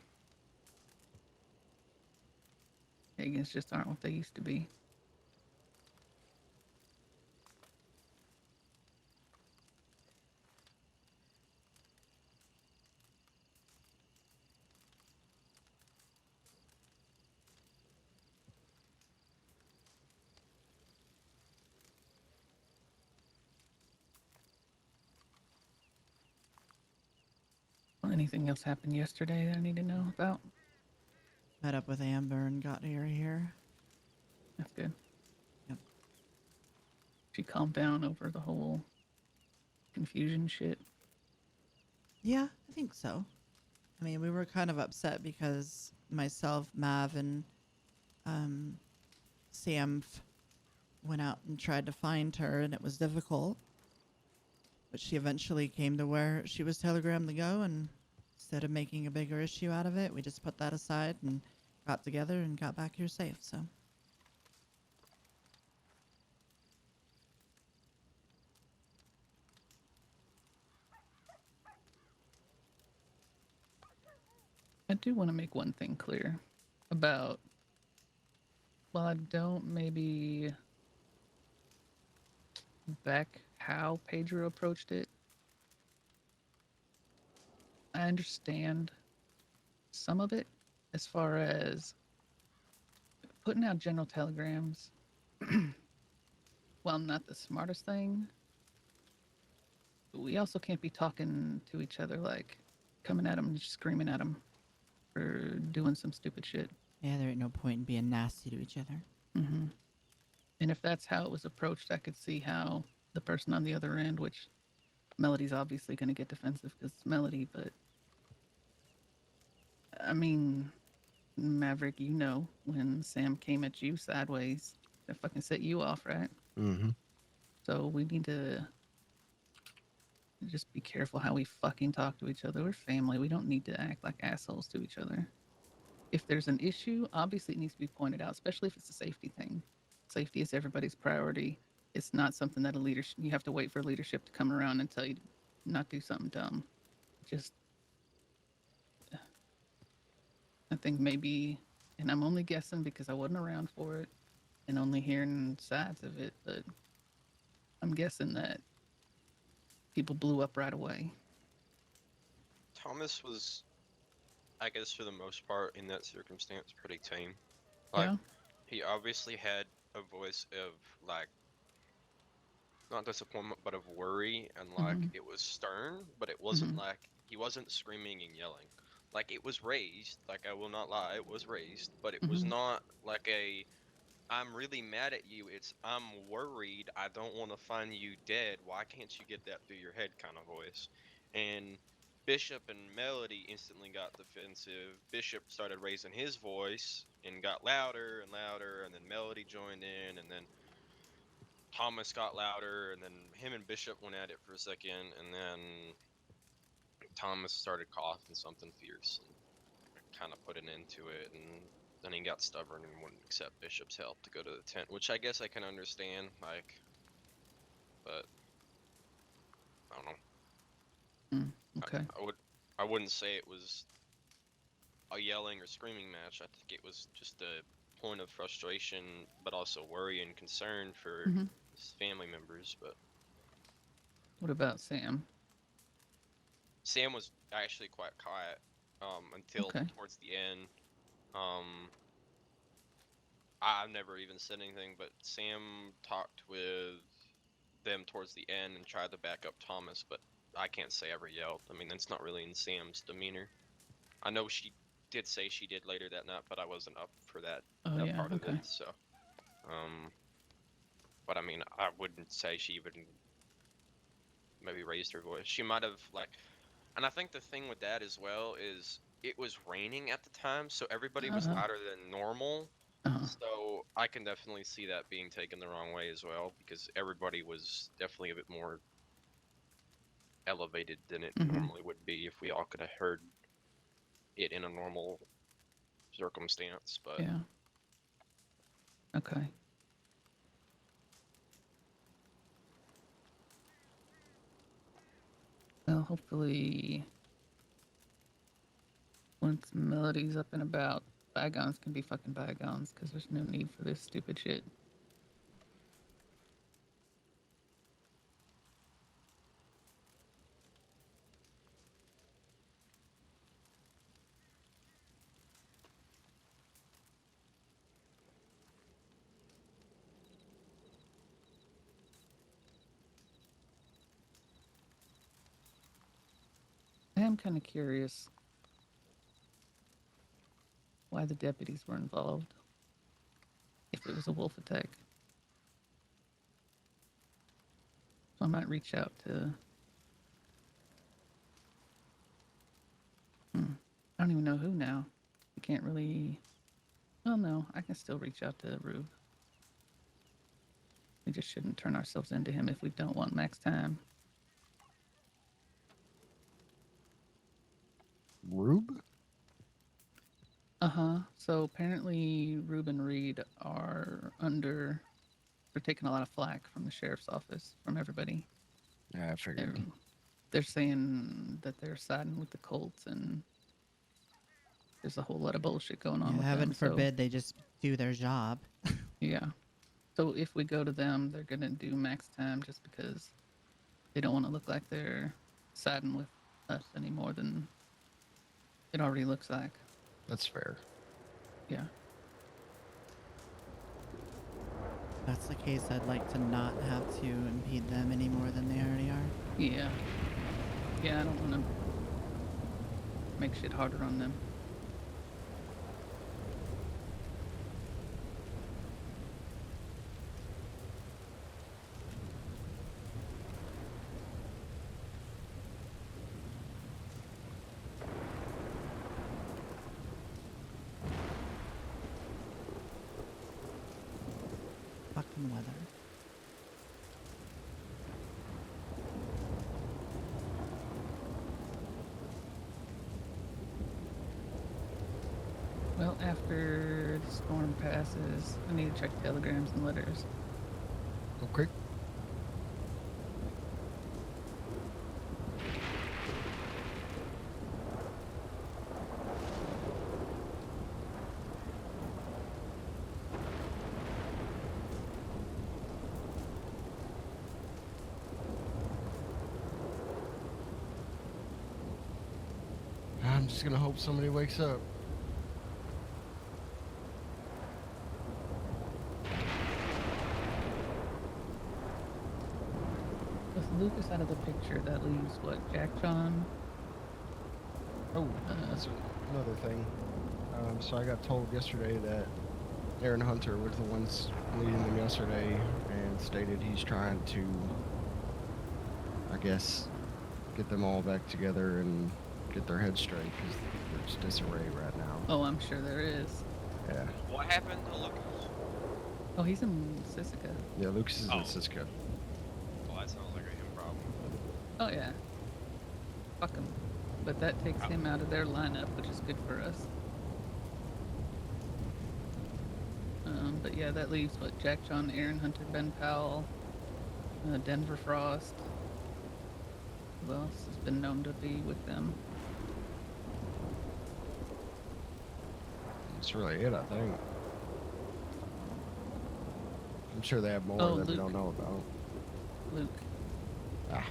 Higgins just aren't what they used to be. Well, anything else happened yesterday that I need to know about? Met up with Amber and got her here. That's good. Yep. She calmed down over the whole confusion shit. Yeah, I think so. I mean, we were kind of upset because myself, Mav, and Sam went out and tried to find her, and it was difficult. But she eventually came to where she was telegrammed to go, and instead of making a bigger issue out of it, we just put that aside and got together and got back here safe. So I do want to make one thing clear about, well, I don't maybe back how Pedro approached it. I understand some of it as far as putting out general telegrams. While not the smartest thing, we also can't be talking to each other like coming at them and just screaming at them for doing some stupid shit. yeah, there ain't no point in being nasty to each other. Mm-hmm. And if that's how it was approached, I could see how the person on the other end, which Melody's obviously going to get defensive because it's Melody, but I mean, Maverick, you know, when Sam came at you sideways, that fucking set you off, right? Mm-hmm. So we need to just be careful how we fucking talk to each other. We're family. We don't need to act like assholes to each other. If there's an issue, obviously it needs to be pointed out, especially if it's a safety thing. Safety is everybody's priority. It's not something that a leadership, you have to wait for leadership to come around and tell you to not do something dumb. Just, I think maybe, and I'm only guessing because I wasn't around for it and only hearing sides of it, but I'm guessing that people blew up right away. Thomas was, I guess, for the most part, in that circumstance, pretty tame. Like, Yeah. he obviously had a voice of, like, not disappointment, but of worry, and, like, Mhm. it was stern, but it wasn't, Mhm. like, he wasn't screaming and yelling. Like, it was raised, like, I will not lie, it was raised, but it was Mhm. not like a, I'm really mad at you, it's, I'm worried, I don't want to find you dead, why can't you get that through your head kind of voice. And Bishop and Melody instantly got defensive. Bishop started raising his voice and got louder and louder, and then Melody joined in, and then Thomas got louder, and then him and Bishop went at it for a second, and then Thomas started coughing something fierce and kind of put an end to it, and then he got stubborn and wouldn't accept Bishop's help to go to the tent, which I guess I can understand, like, but I don't know. Mm. Okay. I wouldn't say it was a yelling or screaming match. I think it was just a point of frustration, but also worry and concern for Mhm. his family members. But What about Sam? Sam was actually quite quiet until Okay. towards the end. Um, I've never even said anything, but Sam talked with them towards the end and tried to back up Thomas, but I can't say I ever yelled. I mean, that's not really in Sam's demeanor. I know she did say she did later that night, but I wasn't up for that Oh that yeah. part of it. Okay. So, but I mean, I wouldn't say she even maybe raised her voice. She might have like, and I think the thing with that as well is it was raining at the time, so everybody was Uh-huh. louder than normal. Uh-huh. So I can definitely see that being taken the wrong way as well, because everybody was definitely a bit more elevated than it Mhm. normally would be if we all could have heard it in a normal circumstance. But Yeah. Okay. Well, hopefully, once Melody's up and about, bygones can be fucking bygones because there's no need for this stupid shit. I am kind of curious why the deputies were involved if it was a wolf attack. So I might reach out to. I don't even know who now. I can't really. Well, no, I can still reach out to Rube. We just shouldn't turn ourselves into him if we don't want max time. Rube? Uh-huh. So apparently Rube and Reed are under. They're taking a lot of flack from the sheriff's office, from everybody. Yeah, I figured. They're saying that they're siding with the Colts, and there's a whole lot of bullshit going on Yeah, with heaven them. forbid they just do their job. So yeah. So if we go to them, they're gonna do max time just because they don't want to look like they're siding with us any more than it already looks like. That's fair. Yeah. If that's the case, I'd like to not have to impede them any more than they already are. Yeah. Yeah, I don't want to make shit harder on them. fucking weather. Well, after the storm passes, I need to check telegrams and letters. Okay. I'm just gonna hope somebody wakes up. With Lucas out of the picture, that leaves what? Jack John? Oh, that's another thing. So I got told yesterday that Aaron Hunter was the ones leading them yesterday and stated he's trying to, I guess, get them all back together and get their heads straight because there's disarray right now. Oh, I'm sure there is. Yeah. What happened to Lucas? Oh, he's in Sissica. Yeah, Lucas is Oh. in Cisco. Well, that sounds like a him problem. Oh, yeah. Fuck him. But that takes him out of their lineup, which is good for us. But yeah, that leaves what? Jack John, Aaron Hunter, Ben Powell, Denver Frost. Who else has been known to be with them? That's really it, I think. I'm sure they have more Oh, that we Luke. don't know about. Luke. Ah.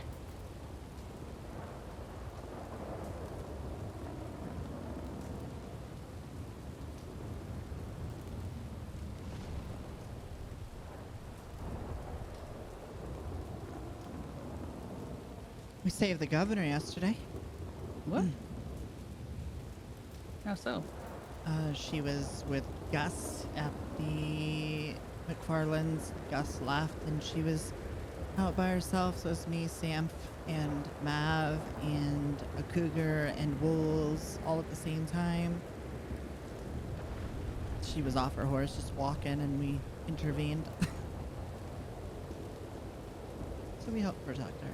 We saved the governor yesterday. What? How so? She was with Gus at the McFarland's. Gus left, and she was out by herself. So it's me, Sam, and Mav, and a cougar, and wolves, all at the same time. She was off her horse, just walking, and we intervened. So we helped protect her.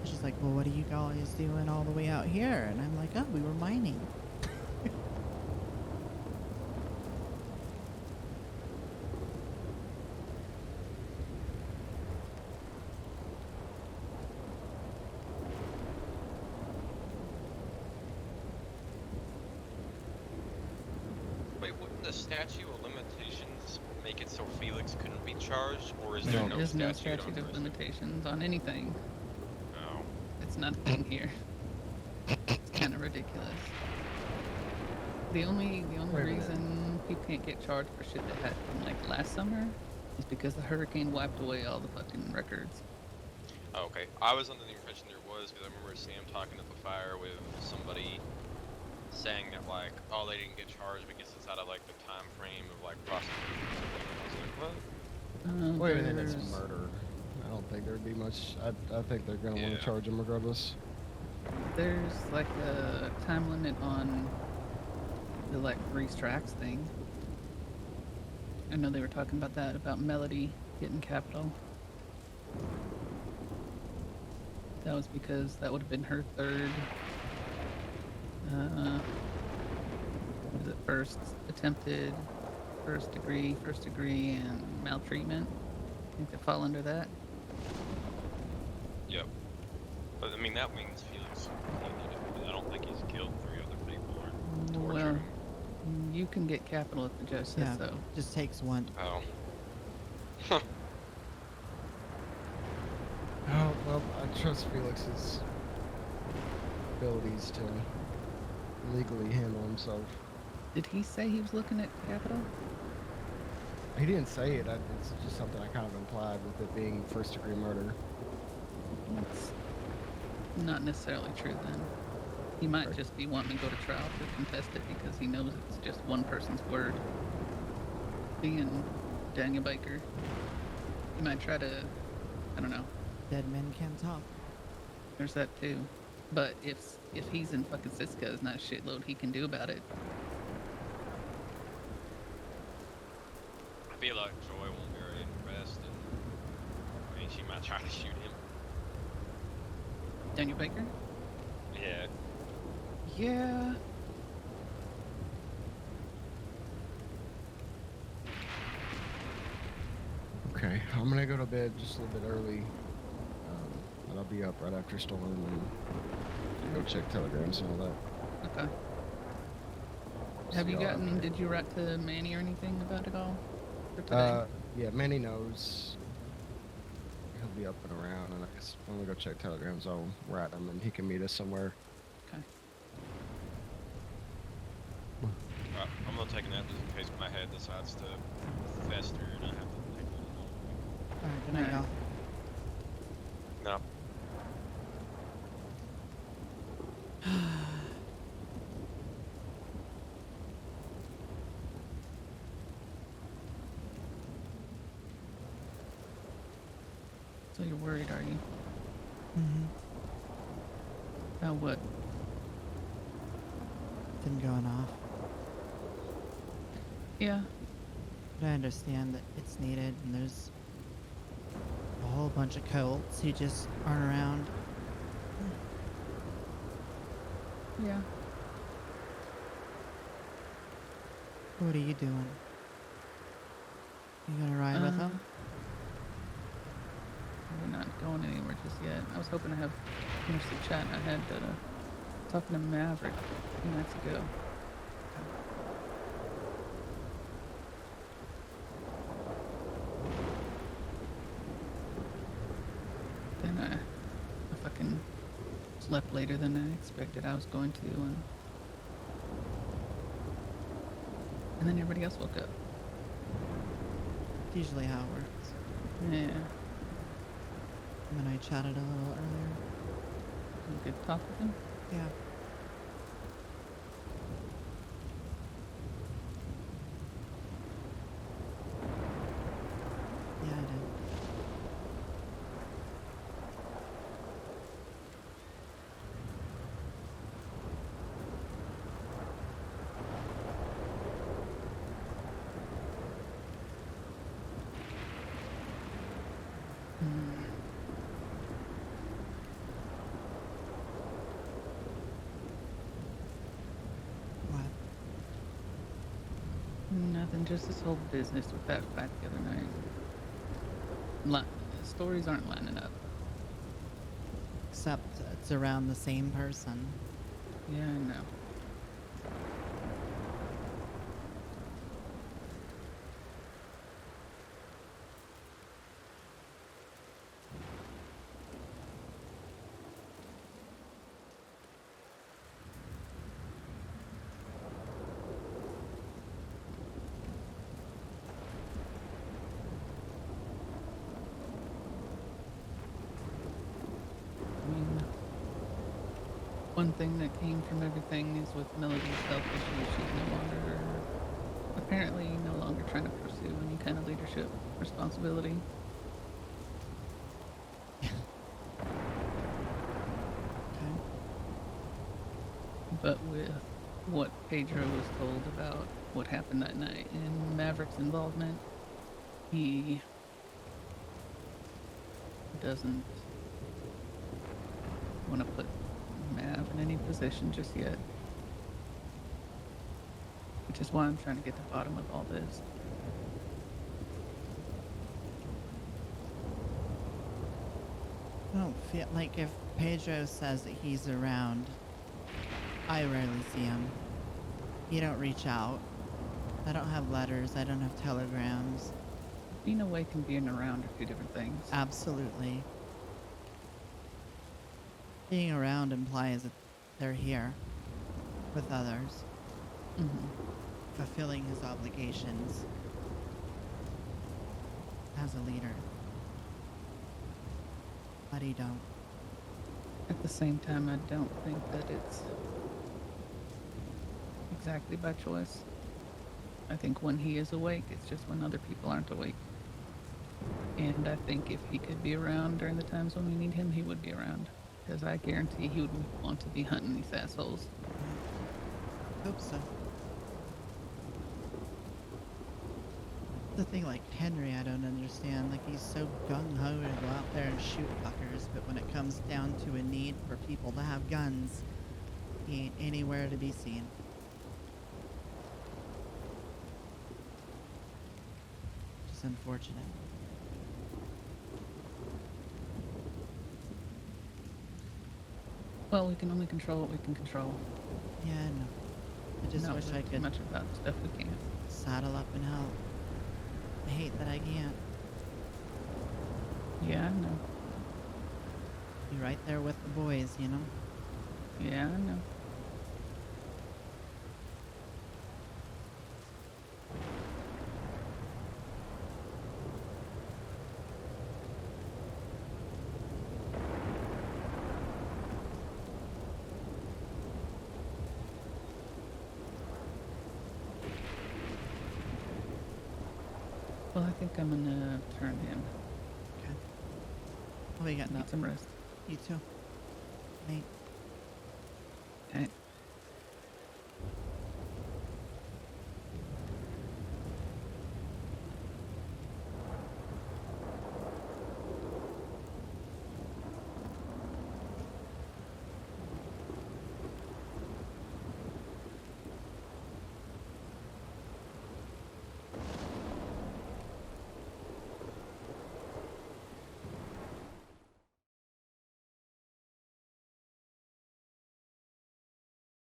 She's like, well, what are you guys doing all the way out here? And I'm like, oh, we were mining. Wait, wouldn't the statute of limitations make it so Felix couldn't be charged, or is No. there no There's no statute statute on of Roslyn? limitations on anything. Oh. It's not a thing here. It's kind of ridiculous. The only Wait a minute. reason people can't get charged for shit that happened like last summer is because the hurricane wiped away all the fucking records. Oh, okay. I was under the impression there was, because I remember Sam talking at the fire with somebody saying that, like, oh, they didn't get charged because it's out of, like, the time frame of, like, prosecution. I was like, what? Wait a minute, it's There's- murder. I don't think there'd be much. I think they're gonna want Yeah. to charge him regardless. There's like a time limit on the like Reese Tracks thing. I know they were talking about that, about Melody getting capital. That was because that would have been her third, what is it, first degree, and maltreatment. I think they fall under that. Yep. But, I mean, that means Felix completely different. I don't think he's killed 3 other people or tortured. Well, you can get capital if the judge says Yeah, so. just takes one. Oh. Oh well, I trust Felix's abilities to legally handle himself. Did he say he was looking at capital? He didn't say it. It's just something I kind of implied with it being first-degree murder. That's not necessarily true then. He might Right. just be wanting to go to trial to contest it because he knows it's just one person's word. Being Daniel Baker, he might try to, I don't know, Dead men can't talk. there's that too. But if he's in fucking Cisco, there's not a shitload he can do about it. I feel like Joy won't be very impressed, and I mean, she might try to shoot him. Daniel Baker? Yeah. Yeah. Okay, I'm gonna go to bed just a little bit early. And I'll be up right after storm and go check telegrams and all that. Okay. Have See you y'all gotten, after. did you write to Manny or anything about it all for today? Yeah, Manny knows. He'll be up and around, and I guess when we go check telegrams, I'll write him, and he can meet us somewhere. Okay. Alright, I'm gonna take a nap just in case my head decides to fester and I have to take a little longer. All right, good night, Alright. y'all. No. So you're worried, are you? Mm-hmm. About what? Them going off. Yeah. But I understand that it's needed, and there's a whole bunch of Colts who just aren't around. Yeah. What are you doing? You gonna ride with them? We're not going anywhere just yet. I was hoping to have finished the chat I had talking to Maverick a few nights ago. Then I fucking slept later than I expected I was going to, and then everybody else woke up. It's usually how it works. Yeah. And then I chatted a little earlier. You could talk with him. Yeah. Yeah, I did. What? Nothing, just this whole business with that fight the other night. Stories aren't lining up. Except it's around the same person. Yeah, I know. I mean, one thing that came from everything is with Melody's health issues, she's apparently no longer trying to pursue any kind of leadership responsibility. Okay. But with what Pedro was told about what happened that night and Maverick's involvement, he doesn't want to put Mav in any position just yet. Which is why I'm trying to get to the bottom of all this. I don't feel like if Pedro says that he's around, I rarely see him. He don't reach out. I don't have letters. I don't have telegrams. Being awake and being around are two different things. Absolutely. Being around implies that they're here with others, fulfilling his obligations as a leader. But he don't. At the same time, I don't think that it's exactly by choice. I think when he is awake, it's just when other people aren't awake. And I think if he could be around during the times when we need him, he would be around. Because I guarantee he would want to be hunting these assholes. Hope so. the thing, like Henry, I don't understand. Like, he's so gung ho to go out there and shoot fuckers, but when it comes down to a need for people to have guns, he ain't anywhere to be seen. Just unfortunate. Well, we can only control what we can control. Yeah, I know. I just Not wish worry I too could much about stuff we can't. saddle up and help. I hate that I can't. Yeah, I know. Be right there with the boys, you know? Yeah, I know. Well, I think I'm gonna turn in. Okay. Oh, you got Need nothing. some rest. You too. Night. Okay.